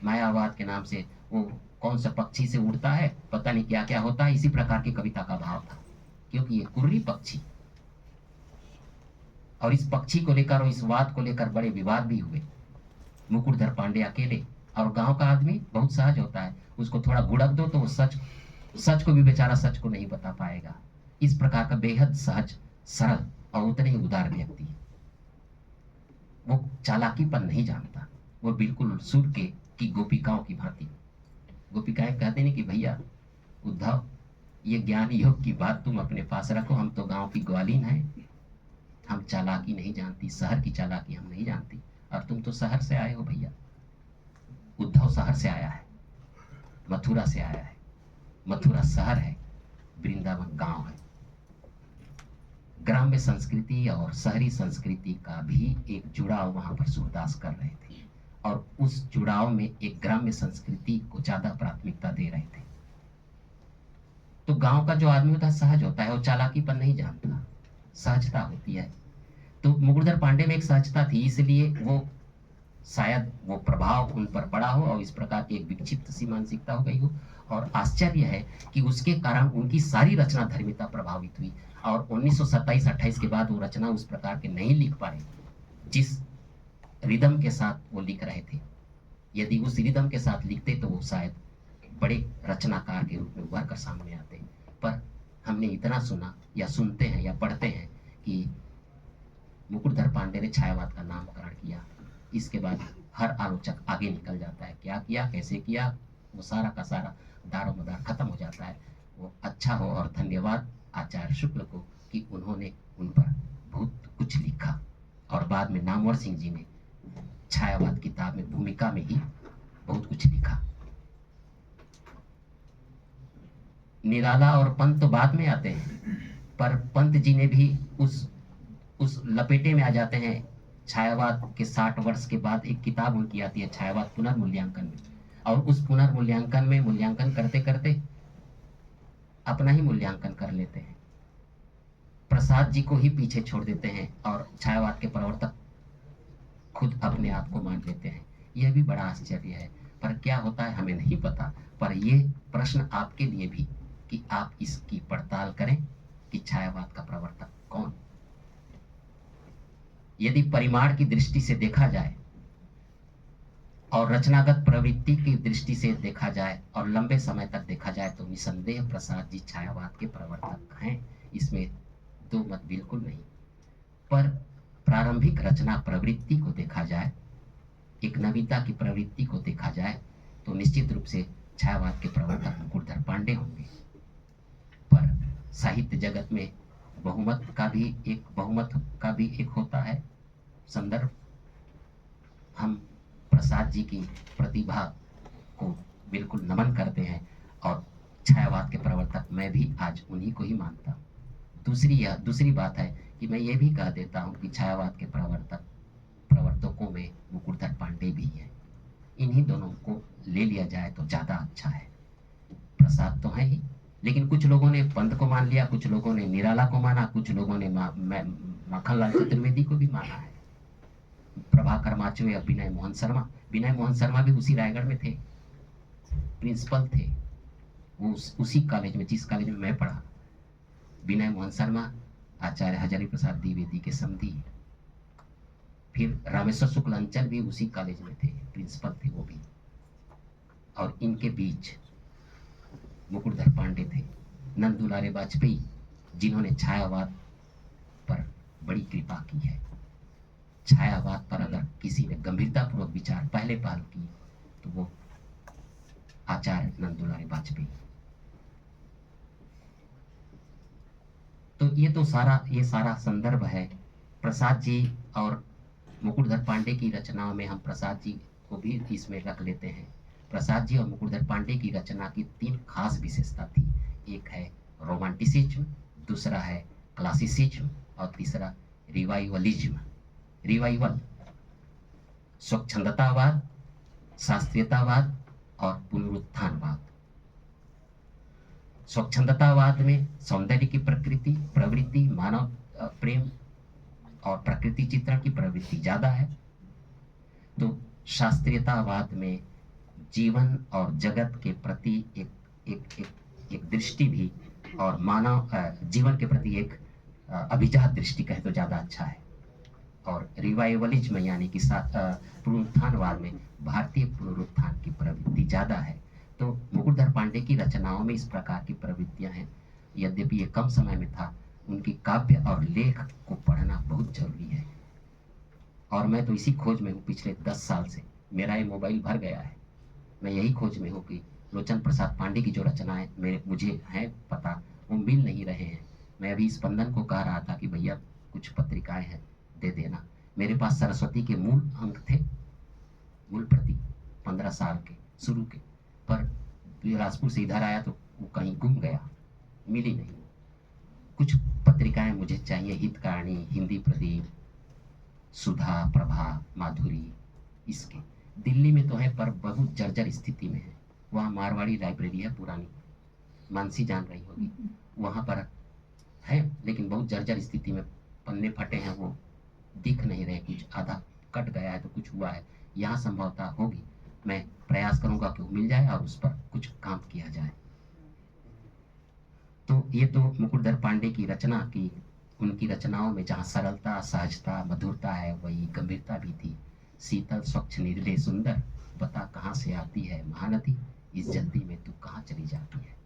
मायावाद के नाम से। वो कौन सा पक्षी से उड़ता है, पता नहीं क्या क्या होता है, इसी प्रकार की कविता का भाव था, क्योंकि ये कुर्री पक्षी, और इस पक्षी को लेकर और इस वाद को लेकर बड़े विवाद भी हुए। मुकुटधर पांडे अकेले, और गांव का आदमी बहुत सहज होता है, उसको थोड़ा भुड़क दो तो वो सच को भी बेचारा सच को नहीं बता पाएगा। इस प्रकार का बेहद सहज, सरल और उतने ही उदार व्यक्ति, वो चालाकीपन नहीं जानता, वो बिल्कुल सुर की गोपिकाओं की भांति। गोपिकाएं कहते नहीं कि भैया उद्धव, ये ज्ञान योग की बात तुम अपने पास रखो, हम तो गांव की ग्वालीन हैं, हम चालाकी नहीं जानती, शहर की चालाकी हम नहीं जानती, और तुम तो शहर से आए हो भैया। उद्धव शहर से आया है, मथुरा से आया है, मथुरा शहर है, वृंदावन गांव है। ग्राम्य संस्कृति और शहरी संस्कृति का भी एक जुड़ाव वहां पर सूरदास कर रहे थे, और उस जुड़ाव में एक ग्राम्य संस्कृति को ज्यादा प्राथमिकता दे रहे थे। तो गांव का जो आदमी होता है सहज होता है, वो चालाकी पर नहीं जानता, सहजता होती है। तो मुकुटधर पांडे में एक सहजता थी, इसलिए वो शायद वो प्रभाव उन पर पड़ा हो और इस प्रकार की एक विक्षिप्त सी मानसिकता हो गई हो। और आश्चर्य है कि उसके कारण उनकी सारी रचना धर्मिता प्रभावित हुई, और 1927-28 के बाद वो रचना उस प्रकार के नहीं लिख पाए जिस रिदम के साथ वो लिख रहे थे। यदि उस रिदम के साथ लिखते तो वो शायद बड़े रचनाकार के रूप में उभर कर सामने आते। पर हमने इतना सुना या सुनते हैं या पढ़ते हैं कि मुकुटधर पांडे ने छायावाद का नामकरण किया, इसके बाद हर आलोचक आगे निकल जाता है, क्या किया, कैसे किया, वो सारा का सारा दारो मदार खत्म हो जाता है। वो अच्छा हो और धन्यवाद आचार्य शुक्ल को कि उन्होंने उन पर बहुत कुछ लिखा, और बाद में नामवर सिंह जी ने छायावाद किताब में भूमिका में ही बहुत कुछ लिखा। निराला और पंत तो बाद में आते हैं, पर पंत जी ने भी उस लपेटे में आ जाते हैं। छायावाद के 60 वर्ष के बाद एक किताब उनकी आती है छायावाद पुनर्मूल्यांकन में, और उस पुनर्मूल्यांकन में मूल्यांकन करते करते अपना ही मूल्यांकन कर लेते हैं, प्रसाद जी को ही पीछे छोड़ देते हैं और छायावाद के प्रवर्तक खुद अपने आप को मान लेते हैं। यह भी बड़ा आश्चर्य है, पर क्या होता है हमें नहीं पता। पर यह प्रश्न आपके लिए भी कि आप इसकी पड़ताल करें कि छायावाद का प्रवर्तक कौन। यदि परिमाण की दृष्टि से देखा जाए और रचनागत प्रवृत्ति की दृष्टि से देखा जाए और लंबे समय तक देखा जाए तो निसंदेह प्रसाद जी छायावाद के प्रवर्तक हैं, इसमें दो मत बिल्कुल नहीं। पर प्रारंभिक रचना प्रवृत्ति को देखा जाए, एक नवीनता की प्रवृत्ति को देखा जाए, तो निश्चित रूप से छायावाद के प्रवर्तक मुकुटधर पांडे होंगे। पर साहित्य जगत में बहुमत का भी एक होता है संदर्भ। हम प्रसाद जी की प्रतिभा को बिल्कुल नमन करते हैं, और छायावाद के प्रवर्तक मैं भी आज उन्हीं को ही मानता हूँ। दूसरी बात है कि मैं ये भी कह देता हूँ कि छायावाद के प्रवर्तकों में मुकुटधर पांडे भी है। इन्हीं दोनों को ले लिया जाए तो ज़्यादा अच्छा है। प्रसाद तो है ही, लेकिन कुछ लोगों ने पंत को मान लिया, कुछ लोगों ने निराला को माना, कुछ लोगों ने माखनलाल चतुर्वेदी को भी माना है। प्रभाकर माचवे और विनय मोहन शर्मा भी उसी रायगढ़ में थे, प्रिंसिपल थे वो उसी कॉलेज में जिस कॉलेज में मैं पढ़ा। विनय मोहन शर्मा आचार्य हजारी प्रसाद द्विवेदी के समधी। फिर रामेश्वर शुक्ल अंचल भी उसी कॉलेज में थे, प्रिंसिपल थे वो भी। और इनके बीच मुकुटधर पांडे थे, नंदुलारे वाजपेयी, जिन्होंने छायावाद पर बड़ी कृपा की है। छायावाद पर अगर किसी ने गंभीरतापूर्वक विचार पहले पहल की तो वो आचार्य नंदुलारे वाजपेयी। तो ये सारा संदर्भ है। प्रसाद जी और मुकुटधर पांडे की रचनाओं में हम प्रसाद जी को भी इसमें रख लेते हैं। प्रसाद जी और मुकुटधर पांडे की रचना की 3 खास विशेषता थी। एक है रोमांटिसिज्म, दूसरा है क्लासिसिज्म, और तीसरा रिवाइवलिज्म। रिवाइवल स्वच्छंदतावाद, शास्त्रीयतावाद और पुनरुत्थानवाद। स्वच्छंदतावाद में सौंदर्य की प्रवृत्ति, मानव प्रेम और प्रकृति चित्रण की प्रवृत्ति ज्यादा है। तो शास्त्रीयतावाद में जीवन और जगत के प्रति एक दृष्टि भी, और मानव जीवन के प्रति एक अभिजात दृष्टि कहे तो ज्यादा अच्छा है। और रिवाइवलिज्म यानी कि पुनरुत्थानवाद में भारतीय पुनरुत्थान की प्रवृत्ति ज्यादा है। तो मुकुटधर पांडे की रचनाओं में इस प्रकार की प्रवृत्तियां हैं। यद्यपि ये कम समय में था, उनकी काव्य और लेख को पढ़ना बहुत जरूरी है। और मैं तो इसी खोज में हूँ पिछले 10 साल से। मेरा ये मोबाइल भर गया है, मैं यही खोज में हूँ कि लोचन प्रसाद पांडे की जो रचनाएं मुझे हैं पता, वो मिल नहीं रहे हैं। मैं अभी स्पंदन को कह रहा था कि भैया कुछ पत्रिकाएं हैं, दे देना। मेरे पास सरस्वती के मूल अंक थे, मूल प्रति 15 साल के शुरू के, पर बिलासपुर से इधर आया तो वो कहीं गुम गया, मिली नहीं। कुछ पत्रिकाएं मुझे चाहिए, हितकारिणी, हिंदी प्रदीप, सुधा, प्रभा, माधुरी, इसके दिल्ली में तो है पर बहुत जर्जर स्थिति में है। वहाँ मारवाड़ी लाइब्रेरी है पुरानी, मानसी जान रही होगी, वहाँ पर है लेकिन बहुत जर्जर स्थिति में, पन्ने फटे हैं, वो दिख नहीं रहे, कुछ आधा कट गया है तो कुछ हुआ है। यहाँ संभवतः होगी, मैं प्रयास करूंगा कि वो मिल जाए और उस पर कुछ काम किया जाए। तो ये तो मुकुटधर पांडे की रचना की, उनकी रचनाओं में जहाँ सरलता, सहजता, मधुरता है, वही गंभीरता भी थी। शीतल, स्वच्छ, निर्दय, सुंदर, बता कहाँ से आती है महानदी, इस जल्दी में तू कहाँ चली जाती है।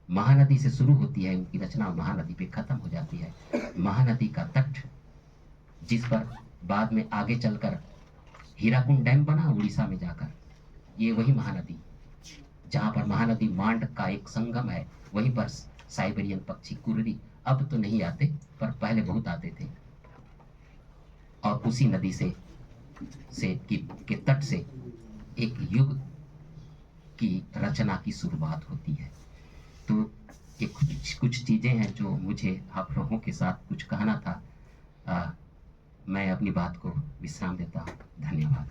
महानदी से शुरू होती है उनकी रचना, महानदी पे खत्म हो जाती है। महानदी का तट, जिस पर बाद में आगे चलकर हीराकुंड डैम बना उड़ीसा में जाकर, ये वही महानदी, जहाँ पर महानदी मांड का एक संगम है, वहीं पर साइबेरियन पक्षी कुर्री अब तो नहीं आते पर पहले बहुत आते थे। और उसी नदी से के तट से एक युग की रचना की शुरुआत होती है। तो ये कुछ चीजें हैं जो मुझे आप लोगों के साथ कुछ कहना था। मैं अपनी बात को विश्राम देता हूँ। धन्यवाद।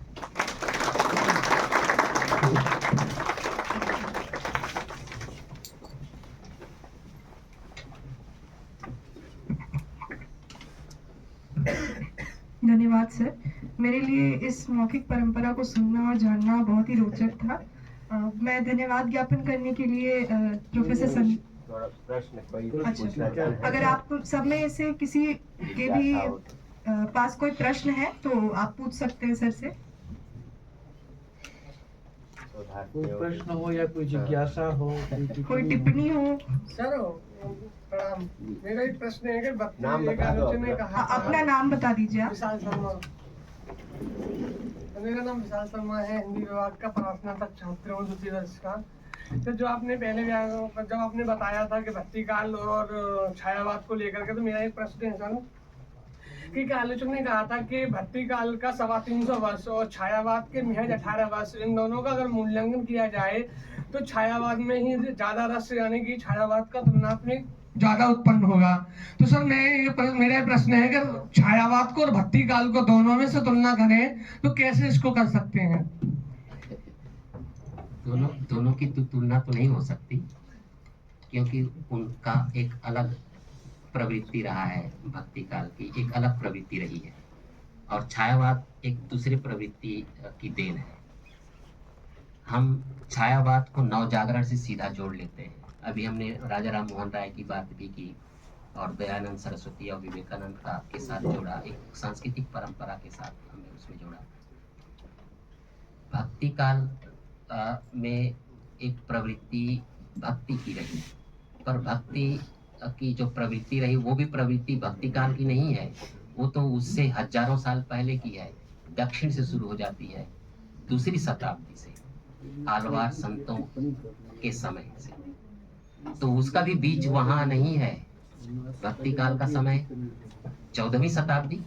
धन्यवाद सर। मेरे लिए इस मौखिक परंपरा को सुनना और जानना बहुत ही रोचक था। मैं धन्यवाद ज्ञापन करने के लिए प्रोफेसर सन अच्छा, अगर आप सब में से किसी के भी पास कोई प्रश्न है तो आप पूछ सकते हैं सर से। कोई प्रश्न हो या कोई जिज्ञासा हो, कोई टिप्पणी हो। सर प्रणाम, मेरा एक प्रश्न है कि भक्ति एक आलोचना ने कहा था, अपना नाम बता दीजिए आप। विशाल शर्मा। मेरा नाम विशाल शर्मा है, हिंदी विभाग का प्रश्नार्थक छात्र हूँ, 2 वर्ष का। तो जो आपने पहले जब आपने बताया था कि भक्ति काल और छायावाद को लेकर के, तो मेरा एक प्रश्न है सर कि आलोचक ने कहा था कि भक्ति काल का 325 वर्ष और छायावाद के महज 18 वर्ष, इन दोनों का अगर मूल्यांकन किया जाए तो छायावाद में ही ज्यादा रस, यानी कि छायावाद का तुलनात्मक ज्यादा उत्पन्न होगा। तो सर मेरा प्रश्न है कि छायावाद को और भक्ति काल को दोनों में से तुलना करें तो कैसे इसको कर सकते हैं? दोनों की तुलना तो नहीं हो सकती, क्योंकि उनका एक अलग प्रवृत्ति रहा है, भक्ति काल की एक अलग प्रवृत्ति रही है और छायावाद एक दूसरी प्रवृत्ति की देन है। हम छायावाद को नवजागरण से सीधा जोड़ लेते हैं। अभी हमने राजा राम मोहन राय की बात भी की और दयानंद सरस्वती और विवेकानंद का के साथ जोड़ा, एक सांस्कृतिक परंपरा के साथ हमने उसमें जोड़ा। भक्ति काल में एक प्रवृत्ति भक्ति की रही, पर भक्ति की जो प्रवृत्ति रही वो भी प्रवृत्ति भक्ति काल की नहीं है, वो तो उससे हजारों साल पहले की है, दक्षिण से शुरू हो जाती है, दूसरी शताब्दी से, आलवार संतों के समय से। तो उसका भी बीज वहां नहीं है। भक्ति काल का समय 14वीं शताब्दी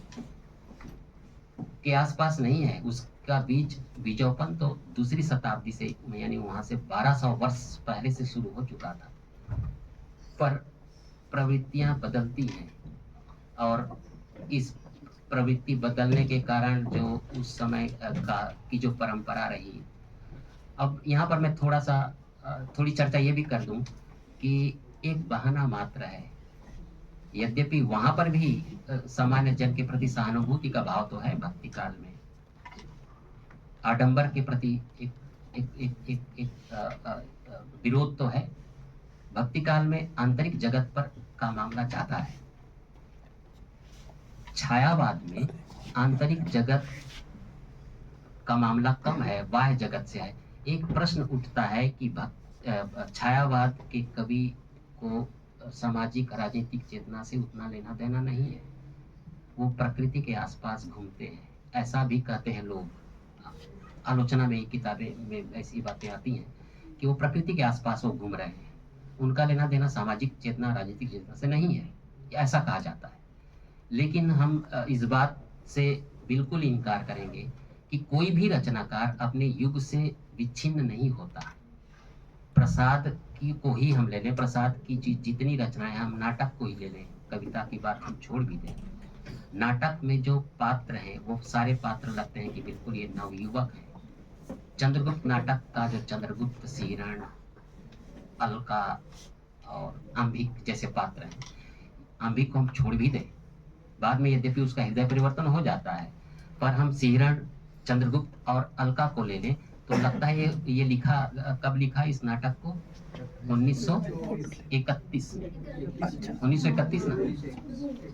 के आसपास नहीं है, उसका बीजोपन तो दूसरी शताब्दी से, यानी वहां से 1200 वर्ष पहले से शुरू हो चुका था। पर प्रवृत्तियां बदलती हैं और इस प्रवृत्ति बदलने के कारण जो उस समय की जो परंपरा रही, अब यहाँ पर मैं थोड़ी चर्चा ये भी कर दूं कि एक बहाना मात्र है। यद्यपि वहां पर भी सामान्य जन के प्रति सहानुभूति का भाव तो है, भक्ति काल में आडंबर के प्रति एक विरोध तो है, भक्ति काल में आंतरिक जगत पर का मामला ज्यादा है। छायावाद में आंतरिक जगत का मामला कम है, बाह्य जगत से है। एक प्रश्न उठता है कि छायावाद के कवि को सामाजिक राजनीतिक चेतना से उतना लेना देना नहीं है, वो प्रकृति के आसपास घूमते हैं, ऐसा भी कहते हैं लोग। आलोचना में, किताबें में ऐसी बातें आती हैं कि वो प्रकृति के आसपास वो घूम रहे हैं, उनका लेना देना सामाजिक चेतना राजनीतिक चेतना से नहीं है, ऐसा कहा जाता है। लेकिन हम इस बात से बिल्कुल इनकार करेंगे कि कोई भी रचनाकार अपने युग से विच्छिन्न नहीं होता। प्रसाद की को ही हम ले लें, प्रसाद की जितनी रचनाएं, हम नाटक को ही ले लें, कविता की बात हम छोड़ भी दें, नाटक में जो पात्र हैं वो सारे पात्र लगते हैं कि बिल्कुल ये नवयुवक हैं। चंद्रगुप्त नाटक का जो चंद्रगुप्त, सिहरण, अलका और अंबिक जैसे पात्र हैं, अंबिक को हम छोड़ भी दें, बाद में यद्यपि उसका हृदय परिवर्तन हो जाता है, पर हम सिहरण, चंद्रगुप्त और अलका को ले लें तो लगता है ये लिखा, कब लिखा इस नाटक को? 1931 में। 1931 ना,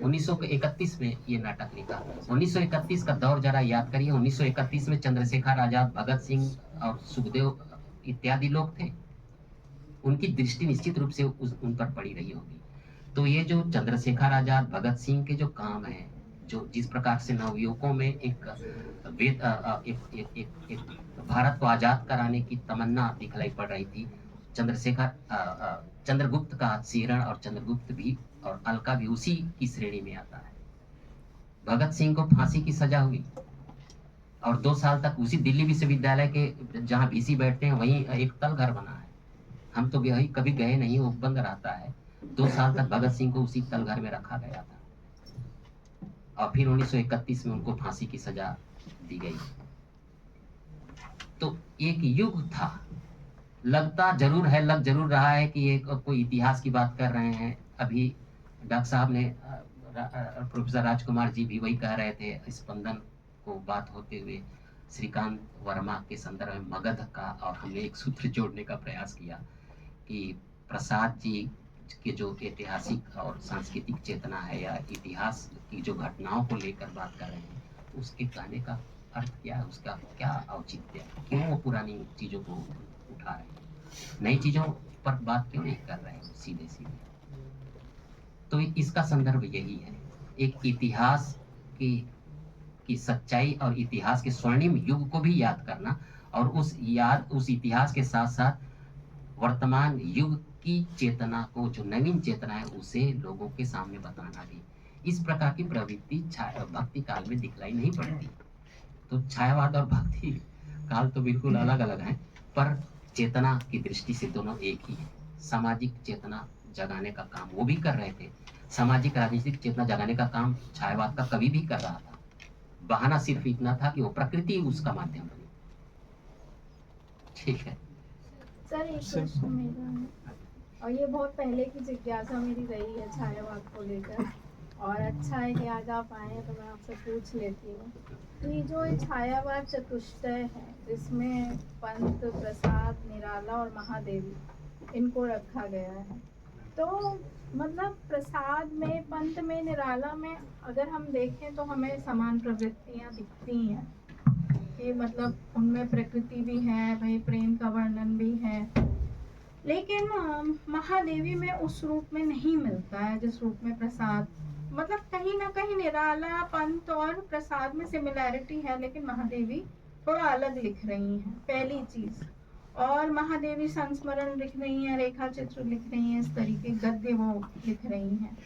1931 में ये नाटक लिखा। 1931 का दौर जरा याद करिए। 1931 में चंद्रशेखर आजाद, भगत सिंह और सुखदेव इत्यादि लोग थे। उनकी दृष्टि निश्चित रूप से उन पर पड़ी रही होगी। तो ये जो चंद्रशेखर आजाद, भगत सिंह के जो काम है, जो जिस प्रकार से नवयुवकों में एक भारत को आजाद कराने की तमन्ना दिखलाई पड़ रही थी, चंद्रगुप्त का सिहरण और चंद्रगुप्त भी और अलका भी उसी की श्रेणी में आता है। भगत सिंह को फांसी की सजा हुई और 2 साल तक उसी दिल्ली विश्वविद्यालय के जहाँ वीसी बैठते हैं वहीं एक तल घर बना है। हम तो कभी गए नहीं, वो बंद रहता है। 2 साल तक भगत सिंह को उसी तल घर में रखा गया था और फिर 1931 में उनको फांसी की सजा दी गई। तो एक युग था, लगता जरूर है, लग जरूर रहा है कि एक कोई इतिहास की बात कर रहे हैं। अभी डॉक्टर साहब ने, प्रोफेसर राजकुमार जी भी वही कह रहे थे, स्पंदन को बात होते हुए श्रीकांत वर्मा के संदर्भ में मगध का, और हमने एक सूत्र जोड़ने का प्रयास किया कि प्रसाद जी के जो ऐतिहासिक और सांस्कृतिक चेतना है या इतिहास की जो घटनाओं को लेकर बात कर रहे हैं, उसके कहने का अर्थ क्या है, उसका क्या औचित्य है, क्यों वो पुरानी चीजों को उठा रहे हैं, नई चीजों पर बात क्यों नहीं कर रहे हैं सीधे सीधे। तो इसका संदर्भ यही है, एक इतिहास की सच्चाई और इतिहास के स्वर्णिम युग को भी याद करना, और उस इतिहास के साथ साथ वर्तमान युग की चेतना को, जो नवीन चेतना है, उसे लोगों के सामने बताना भी। इस प्रकार की प्रवृत्ति भक्ति काल में दिखलाई नहीं पड़ती। तो छायावाद और भक्ति काल तो बिल्कुल अलग अलग हैं, पर चेतना की दृष्टि से दोनों एक ही है। सामाजिक चेतना जगाने का काम वो भी कर रहे थे, सामाजिक राजनीतिक चेतना जगाने का काम छायावाद का कवि भी कर रहा था। बहाना सिर्फ इतना था कि वो प्रकृति उसका माध्यम बनी। ठीक है सर, एक प्रश्न मेरा है, और ये बहुत पहले की जिज्ञासा मेरी रही है छायावाद को लेकर, और अच्छा है कि आज आप आए हैं तो मैं आपसे पूछ लेती हूँ। तो ये जो छायावाद चतुष्टय है, जिसमें पंत, प्रसाद, निराला और महादेवी, इनको रखा गया है, तो मतलब प्रसाद में, पंत में, निराला में अगर हम देखें तो हमें समान प्रवृत्तियाँ दिखती हैं कि मतलब उनमें प्रकृति भी है, वही प्रेम का वर्णन भी है, लेकिन महादेवी में उस रूप में नहीं मिलता है जिस रूप में प्रसाद, मतलब कहीं ना कहीं निराला, पंत और प्रसाद में सिमिलैरिटी है, लेकिन महादेवी थोड़ा अलग लिख रही हैं, पहली चीज। और महादेवी संस्मरण लिख रही हैं, रेखा चित्र लिख रही हैं, इस तरीके गद्य वो लिख रही हैं,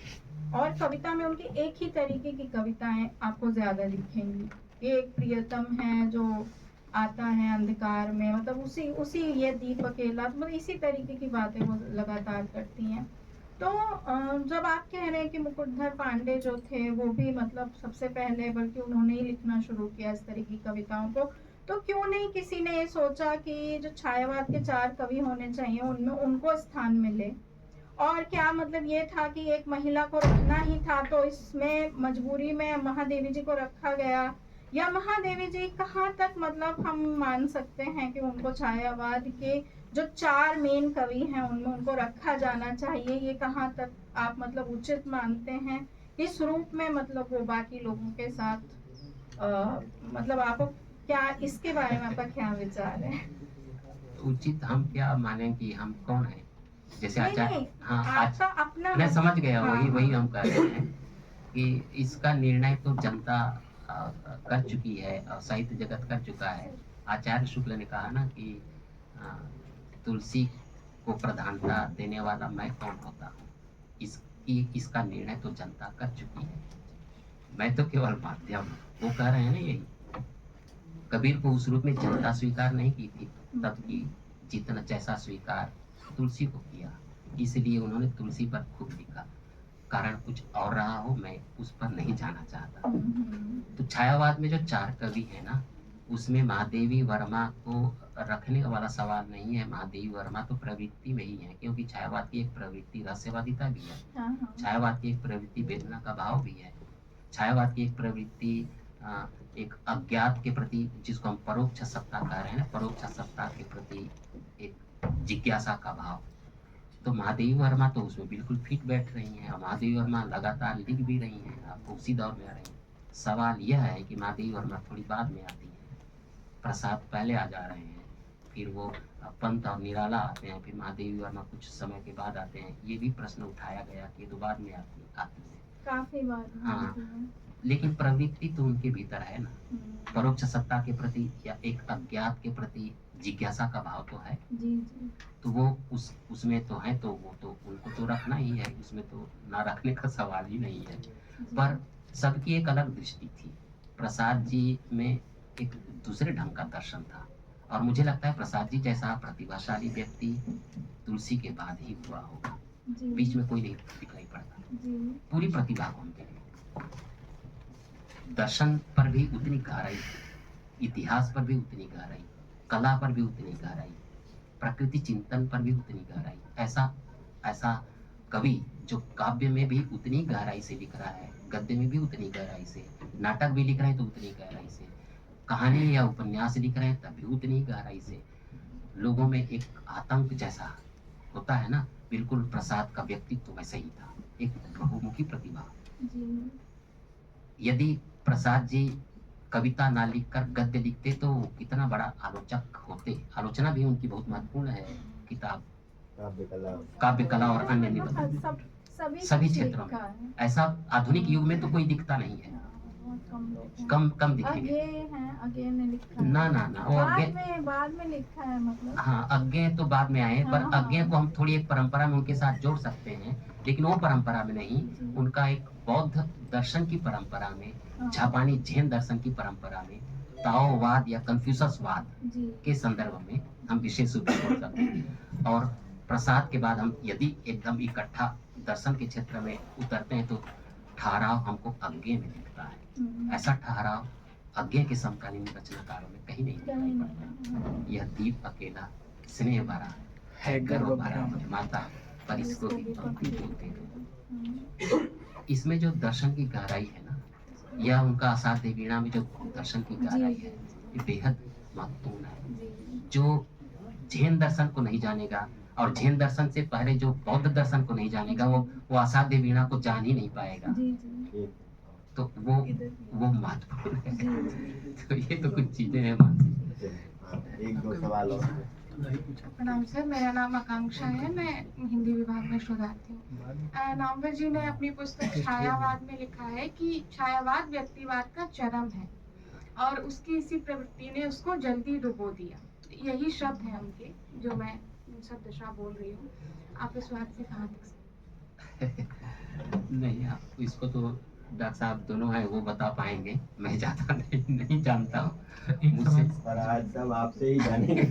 और कविता में उनकी एक ही तरीके की कविताएं आपको ज्यादा दिखेंगी। ये एक प्रियतम है जो आता है अंधकार में, मतलब उसी ये दीप अकेला, मतलब इसी तरीके की बातें वो लगातार करती हैं। तो जब आप कह रहे हैं कि मुकुटधर पांडे जो थे वो भी मतलब सबसे पहले, बल्कि उन्होंने ही लिखना शुरू किया इस तरह की कविताओं को, तो क्यों नहीं किसी ने ये सोचा कि जो छायावाद के 4 कवि होने चाहिए उनमें उनको स्थान मिले? और क्या मतलब ये था कि एक महिला को रखना ही था तो इसमें मजबूरी में महादेवी जी को रखा गया, या महादेवी जी कहाँ तक मतलब हम मान सकते हैं कि उनको छायावाद के जो 4 मेन कवि हैं उनमें उनको रखा जाना चाहिए? ये कहाँ तक आप मतलब उचित मानते हैं इस रूप में, मतलब वो बाकी लोगों के साथ मतलब आपको क्या इसके बारे में आपका क्या विचार है? उचित हम क्या माने कि हम कौन है? जैसे आचार्य, हाँ आपका अपना, मैं समझ गया, हाँ, वही हम कह रहे हैं कि इसका निर्णय तो जनता कर चुकी है और साहित्य जगत कर चुका है। आचार्य शुक्ल ने कहा ना कि तुलसी को प्रधानता देने वाला मैं कौन होता हूँ? इसका निर्णय तो जनता कर चुकी है, मैं तो केवल माध्यम हूँ। वो कह रहे हैं ना यही, कबीर को उस रूप में जनता स्वीकार नहीं की थी, तब की जितना जैसा स्वीकार तुलसी को किया, इसलिए उन्होंने तुलसी पर खूब लिखा। कारण कुछ और रहा हो, मैं उस पर नहीं जाना चाहता। तो छायावाद में जो 4 कवि है ना, उसमें महादेवी वर्मा को रखने वाला सवाल नहीं है। महादेवी वर्मा तो प्रवृत्ति में ही है, क्योंकि छायावाद की एक प्रवृत्ति रहस्यवादिता भी है, छायावाद की एक प्रवृत्ति वेदना का भाव भी है, छायावाद की एक प्रवृत्ति एक अज्ञात के प्रति, जिसको हम परोक्ष सत्ता कह रहे हैं, परोक्ष सत्ता के प्रति एक जिज्ञासा का भाव। तो महादेवी वर्मा तो उसमें बिल्कुल फिट बैठ रही हैं, और महादेवी वर्मा लगातार लिख भी रही हैं, आपको उसी दौर में आ रही हैं। सवाल यह है कि महादेवी वर्मा थोड़ी बाद में आती हैं, प्रसाद पहले आ जा रहे हैं, फिर वो पंत और निराला आते हैं, फिर महादेवी वर्मा कुछ समय के बाद आते हैं। ये भी प्रश्न उठाया गया कि ये तो बाद में आती है काफी बार। हाँ, लेकिन प्रवृत्ति तो उनके भीतर है ना, परोक्ष सत्ता के प्रति या एक अज्ञात के प्रति जिज्ञासा का भाव तो है। जी जी। तो वो उसमें तो है, तो वो तो उनको तो रखना ही है, उसमें तो ना रखने का सवाल ही नहीं है। पर सबकी एक अलग दृष्टि थी। प्रसाद जी में एक दूसरे ढंग का दर्शन था, और मुझे लगता है प्रसाद जी जैसा प्रतिभाशाली व्यक्ति तुलसी के बाद ही हुआ होगा, बीच में कोई नहीं दिखाई पड़ता। पूरी प्रतिभा को उनके लिए, दर्शन पर भी उतनी गहराई, इतिहास पर भी उतनी गहराई, कला पर भी उतनी गहराई, प्रकृति चिंतन पर भी उतनी गहराई। ऐसा कवि जो काव्य में भी उतनी गहराई से लिख रहा है, गद्य में भी उतनी गहराई से, नाटक भी लिख रहे हैं तो उतनी गहराई से, कहानी या उपन्यास लिख रहे हैं तब भी उतनी गहराई से। लोगों में एक आतंक जैसा होता है ना, बिल्कुल प्रसाद का व्यक्तित्व वैसे ही था, एक बहुमुखी प्रतिभा। यदि प्रसाद जी कविता ना लिखकर गद्य लिखते तो कितना बड़ा आलोचक होते। आलोचना भी उनकी बहुत महत्वपूर्ण है, किताब, काव्य कला और अन्य निबंध, सभी क्षेत्रों में। ऐसा आधुनिक युग में तो कोई दिखता नहीं है, कम दिखेंगे। ना वो बाद में लिखा है, मतलब हाँ, अज्ञे तो बाद में आए, पर अज्ञे को हम थोड़ी एक परंपरा में उनके साथ जोड़ सकते हैं, लेकिन वो परंपरा में नहीं, उनका एक बौद्ध दर्शन की परंपरा में, जापानी जैन दर्शन की परंपरा में, ताओवाद या कन्फ्यूशसवाद के संदर्भ में हम विशेष रूप से जोड़ सकते हैं। और प्रसाद के बाद हम यदि एकदम इकट्ठा दर्शन के क्षेत्र में उतरते हैं तो ठहराव हमको अज्ञे में दिखता है। ऐसा ठहराव अज्ञे के समकालीन रचनाकारों में कहीं नहीं दिखाई पड़ता। यह दीप अकेला स्नेह भरा है, गर्व भरा माता पर इसको भी पंक्ति बोलते हैं। इसमें जो दर्शन की गहराई है ना, यह उनका असाध्य वीणा में जो दर्शन की गहराई है, ये बेहद महत्वपूर्ण है। जो जैन दर्शन को नहीं जानेगा और जैन दर्शन से पहले जो बौद्ध दर्शन को नहीं जानेगा, वो असाध्य वीणा को जान ही नहीं पाएगा। तो वो महत्वपूर्ण है। तो ये तो कुछ चीजें हैं। एक दो सवाल और। प्रणाम सर, मेरा नाम आकांक्षा है, मैं हिंदी विभाग में शोधार्थी हूँ। नामवर जी ने अपनी पुस्तक छायावाद में लिखा है कि छायावाद व्यक्तिवाद का चरम है और उसकी इसी प्रवृत्ति ने उसको जल्दी डुबो दिया। यही शब्द है उनके, जो मैं शब्दशः बोल रही हूँ। आप इस बात से कहाँ तक नहीं, आप इसको तो डॉक्टर साहब दोनों हैं, वो बता पाएंगे, मैं ज्यादा नहीं जानता हूँ। मुझसे आज सब आपसे ही जानेंगे।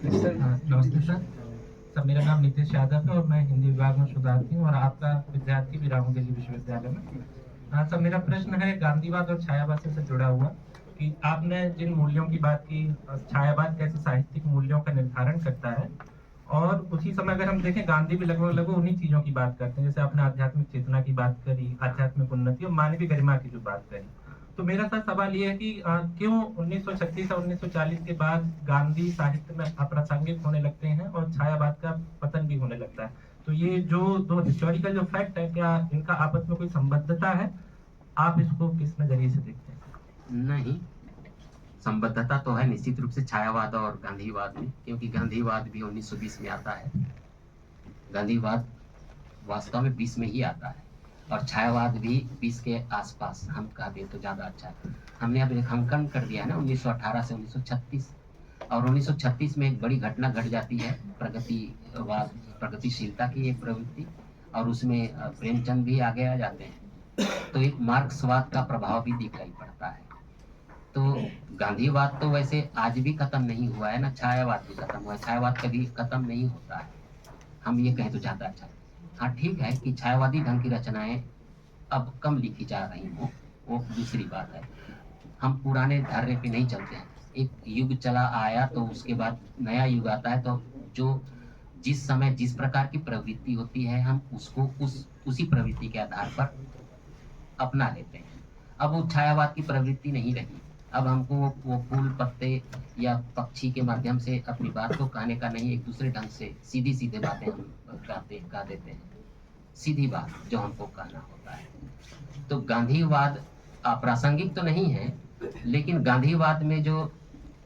नमस्ते सर, मेरा नाम नितेश यादव है और मैं हिंदी विभाग में शोधार्थी हूँ और आपका विद्यार्थी भी रहा हूँ दिल्ली विश्वविद्यालय में। सर, मेरा प्रश्न है गांधीवाद और छायावाद से जुड़ा हुआ कि आपने जिन मूल्यों की बात की, छायावाद कैसे साहित्यिक मूल्यों का निर्धारण करता है, और उसी समय अगर हम देखें गांधी भी लगभग उन्हीं चीजों की बात करते हैं, जैसे आपने आध्यात्मिक चेतना की बात करी, आध्यात्मिक उन्नति और मानवीय गरिमा की जो बात करी। तो मेरा सर सवाल ये है कि क्यों 1936 और 1940 के बाद गांधी साहित्य में अप्रासंगिक होने लगते हैं और छायावाद का पतन भी होने लगता है। तो ये जो दो हिस्टोरिकल जो फैक्ट है, क्या इनका आपस में कोई संबद्धता है? आप इसको किस नजरिए से देखते हैं? नहीं, संबद्धता तो है निश्चित रूप से छायावाद और गांधीवाद में, क्योंकि गांधीवाद भी 1920 में आता है, गांधीवाद वास्तव में 20 में ही आता है, और छायावाद भी 20 के आसपास, हम कह दें तो ज्यादा अच्छा है। हमने अब रेखांकन कर दिया है ना 1918 से 1936, और 1936 में एक बड़ी घटना घट जाती है, प्रगतिशीलता की एक प्रवृत्ति, और उसमें प्रेमचंद भी आगे आ जाते हैं, तो एक मार्क्सवाद का प्रभाव भी दिखाई पड़ता है। तो गांधीवाद तो वैसे आज भी खत्म नहीं हुआ है ना, छायावाद भी खत्म हुआ है, छायावाद कभी खत्म नहीं होता है, हम ये कहें तो ज़्यादा अच्छा है। हाँ ठीक है कि छायावादी ढंग की रचनाएं अब कम लिखी जा रही हो, वो दूसरी बात है। हम पुराने ढर्रे पे नहीं चलते हैं, एक युग चला आया तो उसके बाद नया युग आता है, तो जो जिस समय जिस प्रकार की प्रवृत्ति होती है हम उसको उसी प्रवृत्ति के आधार पर अपना लेते हैं। अब वो छायावाद की प्रवृत्ति नहीं रही, अब हमको वो फूल पत्ते या पक्षी के माध्यम से अपनी बात को कहने का नहीं, एक दूसरे ढंग से सीधी सीधे बातें हम गा देते हैं, सीधी बात जो हमको कहना होता है। तो गांधीवाद अप्रासंगिक तो नहीं है, लेकिन गांधीवाद में जो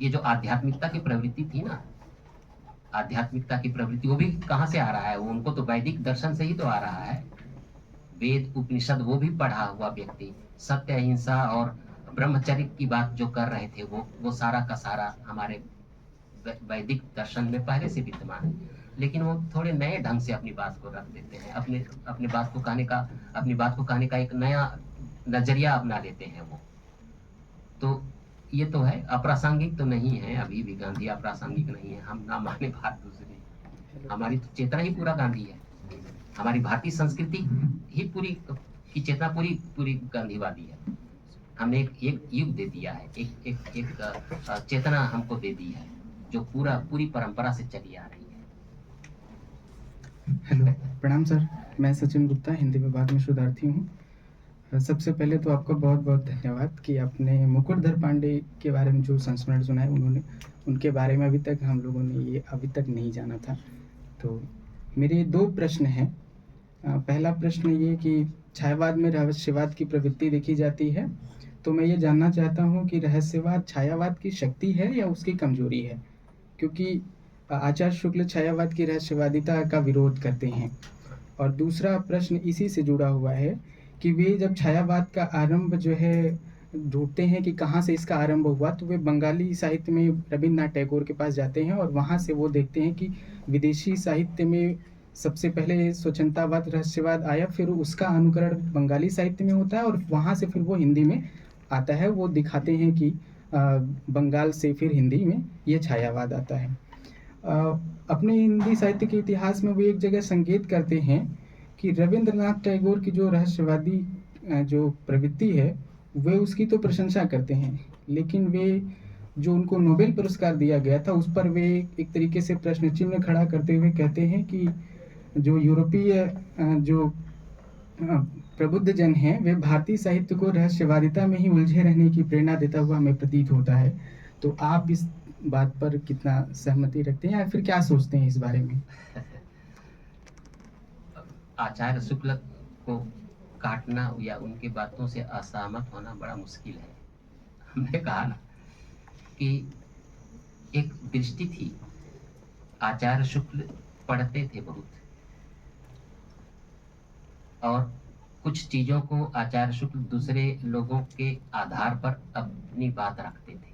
ये जो आध्यात्मिकता की प्रवृत्ति थी ना, आध्यात्मिकता की प्रवृत्ति, वो भी कहाँ से आ रहा है? वो उनको तो वैदिक दर्शन से ही तो आ रहा है, वेद उपनिषद वो भी पढ़ा हुआ व्यक्ति, सत्य अहिंसा और ब्रह्मचर्य की बात जो कर रहे थे वो सारा का सारा हमारे वैदिक दर्शन में पहले से विद्यमान है, लेकिन वो थोड़े नए ढंग से अपनी बात को रख देते हैं, अपनी बात को कहने का एक नया नजरिया अपना लेते हैं वो। तो ये तो है, अप्रासंगिक तो नहीं है, अभी भी गांधी अप्रासंगिक नहीं है, हम ना माने बात दूसरी, हमारी तो चेतना ही पूरा गांधी है, हमारी भारतीय संस्कृति ही पूरी की चेतना पूरी गांधीवादी है। हमने एक युग दे दिया है, एक चेतना हमको दे दी है जो पूरी परंपरा से चली आ रही है। हेलो, प्रणाम सर, मैं सचिन गुप्ता हिंदी विभाग में शोधार्थी हूँ। सबसे पहले तो आपका बहुत बहुत धन्यवाद कि आपने मुकुटधर पांडे के बारे में जो संस्मरण सुना है, उनके बारे में अभी तक हम लोगों ने ये अभी तक नहीं जाना था। तो मेरे 2 प्रश्न हैं। पहला प्रश्न ये कि छायावाद में रहस्यवाद की प्रवृत्ति देखी जाती है, तो मैं ये जानना चाहता हूँ कि रहस्यवाद छायावाद की शक्ति है या उसकी कमजोरी है, क्योंकि आचार्य शुक्ल छायावाद की रहस्यवादिता का विरोध करते हैं। और दूसरा प्रश्न इसी से जुड़ा हुआ है कि वे जब छायावाद का आरंभ जो है ढूंढते हैं कि कहाँ से इसका आरंभ हुआ, तो वे बंगाली साहित्य में रविन्द्रनाथ टैगोर के पास जाते हैं और वहाँ से वो देखते हैं कि विदेशी साहित्य में सबसे पहले स्वच्छंदतावाद रहस्यवाद आया, फिर उसका अनुकरण बंगाली साहित्य में होता है और वहाँ से फिर वो हिंदी में आता है। वो दिखाते हैं कि बंगाल से फिर हिंदी में ये छायावाद आता है। अपने हिंदी साहित्य के इतिहास में वो एक जगह संकेत करते हैं कि रविंद्रनाथ टैगोर की जो रहस्यवादी जो प्रवृत्ति है वे उसकी तो प्रशंसा करते हैं, लेकिन वे जो उनको नोबेल पुरस्कार दिया गया था उस पर वे एक तरीके से प्रश्न चिन्ह खड़ा करते हुए कहते हैं कि जो यूरोपीय जो प्रबुद्ध जन हैं वे भारतीय साहित्य को रहस्यवादिता में ही उलझे रहने की प्रेरणा देता हुआ हमें प्रतीत होता है। तो आप इस बात पर कितना सहमति रखते हैं या फिर क्या सोचते हैं इस बारे में? आचार्य शुक्ल को काटना या उनकी बातों से असहमत होना बड़ा मुश्किल है। हमने कहा ना कि एक दृष्टि थी, आचार्य शुक्ल पढ़ते थे बहुत, और कुछ चीजों को आचार्य शुक्ल दूसरे लोगों के आधार पर अपनी बात रखते थे।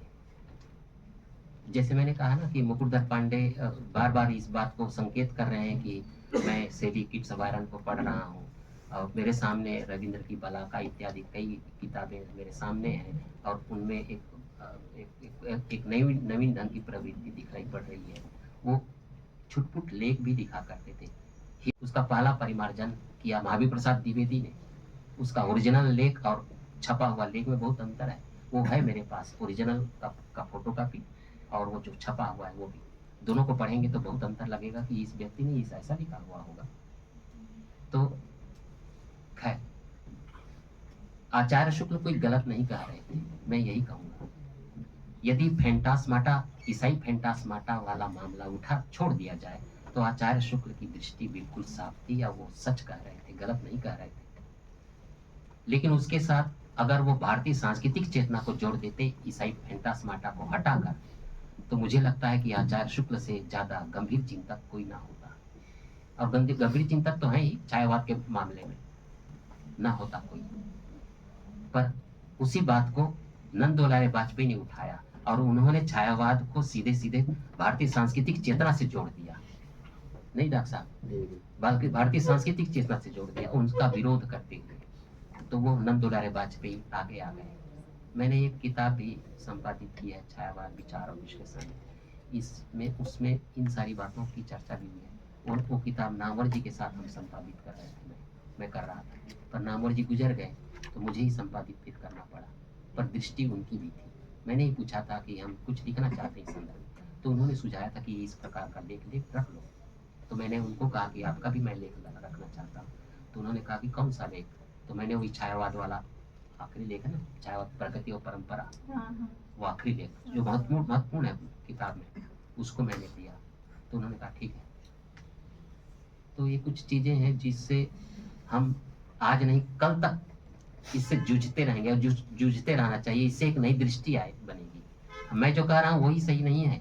जैसे मैंने कहा ना कि मुकुटधर पांडे बार बार इस बात को संकेत कर रहे हैं कि मैं सेवी किट्सवायरन को पढ़ रहा हूँ और मेरे सामने रविंद्र की बलाका इत्यादि कई किताबें मेरे सामने हैं और उनमें एक नवीन ढंग की प्रवृत्ति दिखाई पड़ रही है। वो छुटपुट लेख भी दिखा करते थे। उसका पहला परिमार्जन किया महावीर प्रसाद द्विवेदी ने। उसका ओरिजिनल लेख और छपा हुआ लेख में बहुत अंतर है। वो है मेरे पास ओरिजिनल का फोटो कॉपी और वो जो छपा हुआ है वो भी, दोनों को पढ़ेंगे तो बहुत अंतर लगेगा कि इस व्यक्ति ने इस ऐसा लिखा हुआ होगा। तो खैर, आचार्य शुक्ल कोई गलत नहीं कह रहे थे, मैं यही कहूँगा। यदि फेंटास्माटा, ईसाई फेंटास्माटा वाला मामला उठा छोड़ दिया जाए तो आचार्य शुक्ल की दृष्टि बिल्कुल साफ थी या वो सच कह रहे थे, गलत नहीं कह रहे थे। लेकिन उसके साथ अगर वो भारतीय सांस्कृतिक चेतना को जोड़ देते ईसाई फेंटास्माटा को हटाकर, तो मुझे लगता है कि आचार्य शुक्ल से ज्यादा गंभीर चिंतक कोई ना होता। और गंभीर चिंतक तो है ही, छायावाद के मामले में ना होता कोई। पर उसी बात को नंद दुलारे वाजपेयी ने उठाया और उन्होंने छायावाद को सीधे सीधे भारतीय सांस्कृतिक चेतना से जोड़ दिया, नहीं डॉक्टर साहब, बल्कि भारतीय सांस्कृतिक चेतना से जोड़ दिया उनका विरोध करते हुए। तो वो नंद दुलारे वाजपेयी आगे आ गए। मैंने एक किताब भी संपादित की है, छायावाद विचार और विश्लेषण, इसमें उसमें इन सारी बातों की चर्चा भी हुई है। और वो किताब नामवर जी के साथ हम संपादित कर रहे थे, मैं कर रहा था, पर नामवर जी गुजर गए तो मुझे ही संपादित फिर करना पड़ा, पर दृष्टि उनकी भी थी। मैंने ही पूछा था कि हम कुछ लिखना चाहते हैं इस संदर्भ में, तो उन्होंने सुझाया था कि इस प्रकार का लेख रख लो। तो मैंने उनको कहा कि आपका भी मैं लेख रखना चाहता हूँ। तो उन्होंने कहा कि कौन सा लेख? तो मैंने वही छायावाद वाला आखिरी लेख है ना, छायावाद प्रगति और परंपरा, वो आखिरी लेख जो महत्वपूर्ण है किताब में, उसको मैंने दिया। तो उन्होंने कहा ठीक है। तो ये कुछ चीजें हैं जिससे हम आज नहीं कल तक इससे जूझते रहेंगे, और जूझते रहना चाहिए। इससे एक नई दृष्टि बनेगी। मैं जो कह रहा हूँ वही सही नहीं है,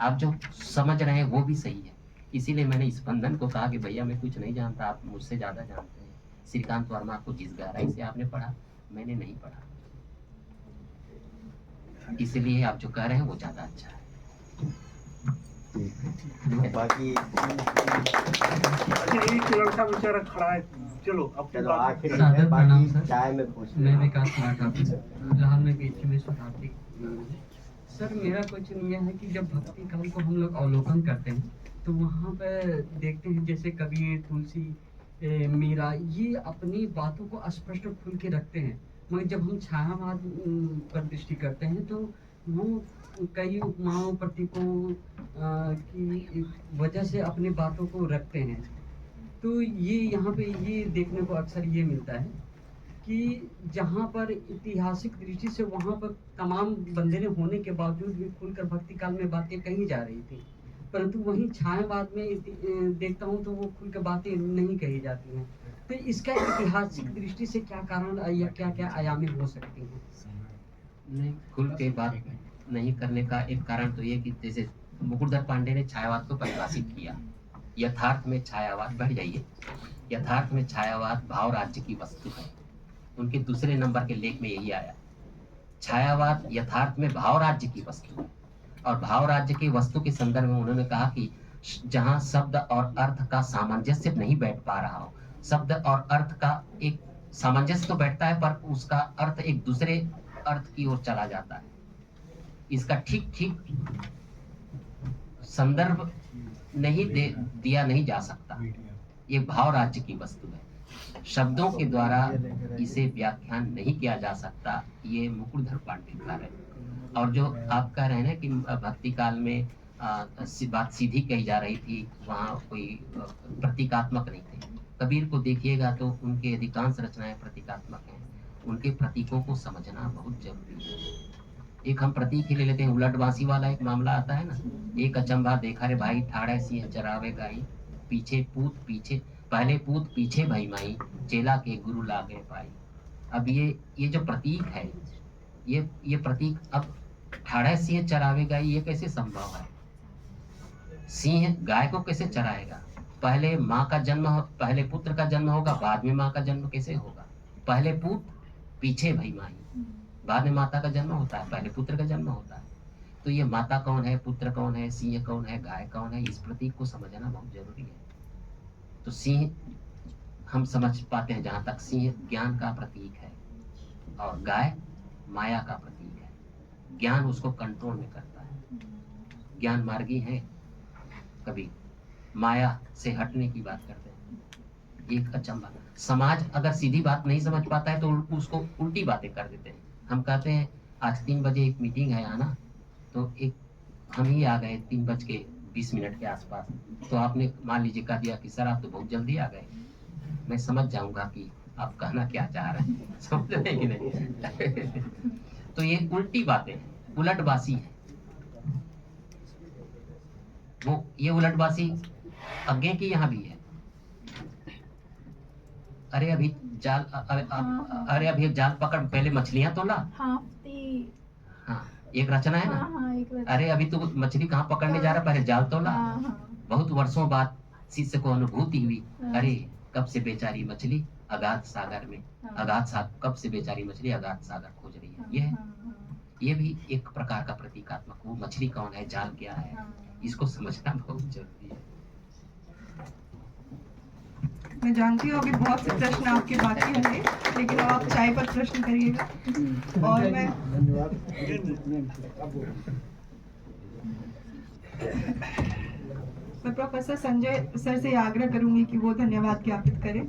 आप जो समझ रहे हैं वो भी सही है। इसीलिए मैंने स्पंदन को कहा कि भैया मैं कुछ नहीं जानता, आप मुझसे ज़्यादा जानते हैं। श्रीकांत वर्मा को जिस गहराई से आपने पढ़ा, मैंने नहीं पढ़ा, इसलिए आप जो कह रहे हैं वो ज़्यादा अच्छा है। बाकी एक लड़का बेचारा खड़ा है, चलो अब चलो आखिर सादर प्रणाम सर। चाय में पूछ मैं विकास कुमार ठाकुर, फिलहाल मैं बीच में शताब्दी। सर मेरा क्वेश्चन यह है कि जब भक्ति काल को हम लोग अवलोकन करते हैं तो वहाँ पर देखते हैं जैसे कबीर, तुलसी, मीरा, ये अपनी बातों को स्पष्ट खुल के रखते हैं, मगर जब हम छायावाद पर दृष्टि करते हैं तो वो कई उपमाओं, प्रतीकों की वजह से अपनी बातों को रखते हैं। तो ये यहाँ पे ये देखने को अक्सर ये मिलता है कि जहाँ पर ऐतिहासिक दृष्टि से वहाँ पर तमाम बंधने होने के बावजूद भी खुलकर भक्ति काल में बातें कही जा रही थी, परंतु वहीं छायावाद में देखता हूँ तो वो खुलकर बातें नहीं कही जाती हैं। तो इसका ऐतिहासिक दृष्टि से क्या कारण या क्या क्या आयामें हो सकती हैं? नहीं, खुल के बात नहीं करने का एक कारण तो ये कि जैसे मुकुटधर पांडे ने छायावाद को परिभाषित किया, यथार्थ में छायावाद, बढ़ जाइए, यथार्थ में छायावाद भाव राज्य की वस्तु है। उनके दूसरे नंबर के लेख में यही आया, छायावाद यथार्थ में भाव राज्य की वस्तु है। और भाव राज्य की वस्तु के संदर्भ में उन्होंने कहा कि जहाँ शब्द और अर्थ का सामंजस्य नहीं बैठ पा रहा हो, शब्द और अर्थ का एक सामंजस्य तो बैठता है पर उसका अर्थ एक दूसरे अर्थ की ओर चला जाता है, इसका ठीक ठीक संदर्भ नहीं दिया नहीं जा सकता। ये भाव राज्य की वस्तु है, शब्दों के द्वारा इसे व्याख्यान नहीं किया जा सकता। ये मुकुटधर पांडे का है। और जो आप कह रहे हैं ना कि भक्ति काल में बात सीधी कही जा रही थी, वहाँ कोई प्रतीकात्मक नहीं थे। कबीर को देखिएगा तो उनके अधिकांश रचनाएं प्रतीकात्मक हैं। उनके प्रतीकों को समझना बहुत जरूरी है। एक हम प्रतीक ही ले लेते हैं, उलट बांसी वाला एक मामला आता है ना, एक अचंभा देखा रे भाई, ठाड़े सिंह चरावे गाई, पीछे पूत पीछे, पहले पूत पीछे भाई माई, चेला के गुरु लागे पाई। अब ये जो प्रतीक है, ये प्रतीक, अब ठाड़े सिंह चरावे गाई, ये कैसे संभव है? सिंह गाय को कैसे चराएगा? पहले माँ का जन्म, पहले पुत्र का जन्म होगा, बाद में माँ का जन्म कैसे होगा? पहले पूत पीछे भाई माई, बाद में माता का जन्म होता है, पहले पुत्र का जन्म होता है। तो ये माता कौन है, पुत्र कौन है, सिंह कौन है, गाय कौन है, इस प्रतीक को समझना बहुत जरूरी है। तो सिंह हम समझ पाते हैं, जहाँ तक सिंह ज्ञान का प्रतीक है और गाय माया का प्रतीक है। ज्ञान उसको कंट्रोल में करता है, ज्ञान मार्गी है, कभी माया से हटने की बात करते हैं। एक अचंभा, समाज अगर सीधी बात नहीं समझ पाता है तो उसको उल्टी बातें कर देते हैं। हम कहते हैं आज 3 बजे एक मीटिंग है आना, तो एक हम ही आ गए 3:20 के आसपास, तो आपने मान लीजिए कह दिया कि सर आप तो बहुत जल्दी आ गए। मैं समझ जाऊंगा कि आप कहना क्या चाह रहे हैं, समझ रहे हैं कि नहीं? तो ये उल्टी बातें हैं, उलटबासी है। वो ये उलटबासी आगे की यहाँ भी है। अरे अभी जाल, अरे अभी जाल पकड़, पहले मछलियां तोला। हाँ, एक रचना है ना। अरे अभी तू मछली कहाँ पकड़ने जा रहा, पहले जाल तोला। बहुत वर्षों बाद शिष्य को अनुभूति हुई, अरे कब से बेचारी मछली अगाध सागर में, अगाध सागर, कब से बेचारी मछली अगाध सागर खोज रही है। ये भी एक प्रकार का प्रतीकात्मक, वो मछली कौन है, जाल क्या है, इसको समझना बहुत जरूरी है। मैं जानती हूँ अभी बहुत से प्रश्न आपके बाकी होंगे, लेकिन अब आप चाय पर प्रश्न करिएगा। और मैं प्रोफेसर संजय सर से आग्रह करूंगी कि वो धन्यवाद ज्ञापित करें।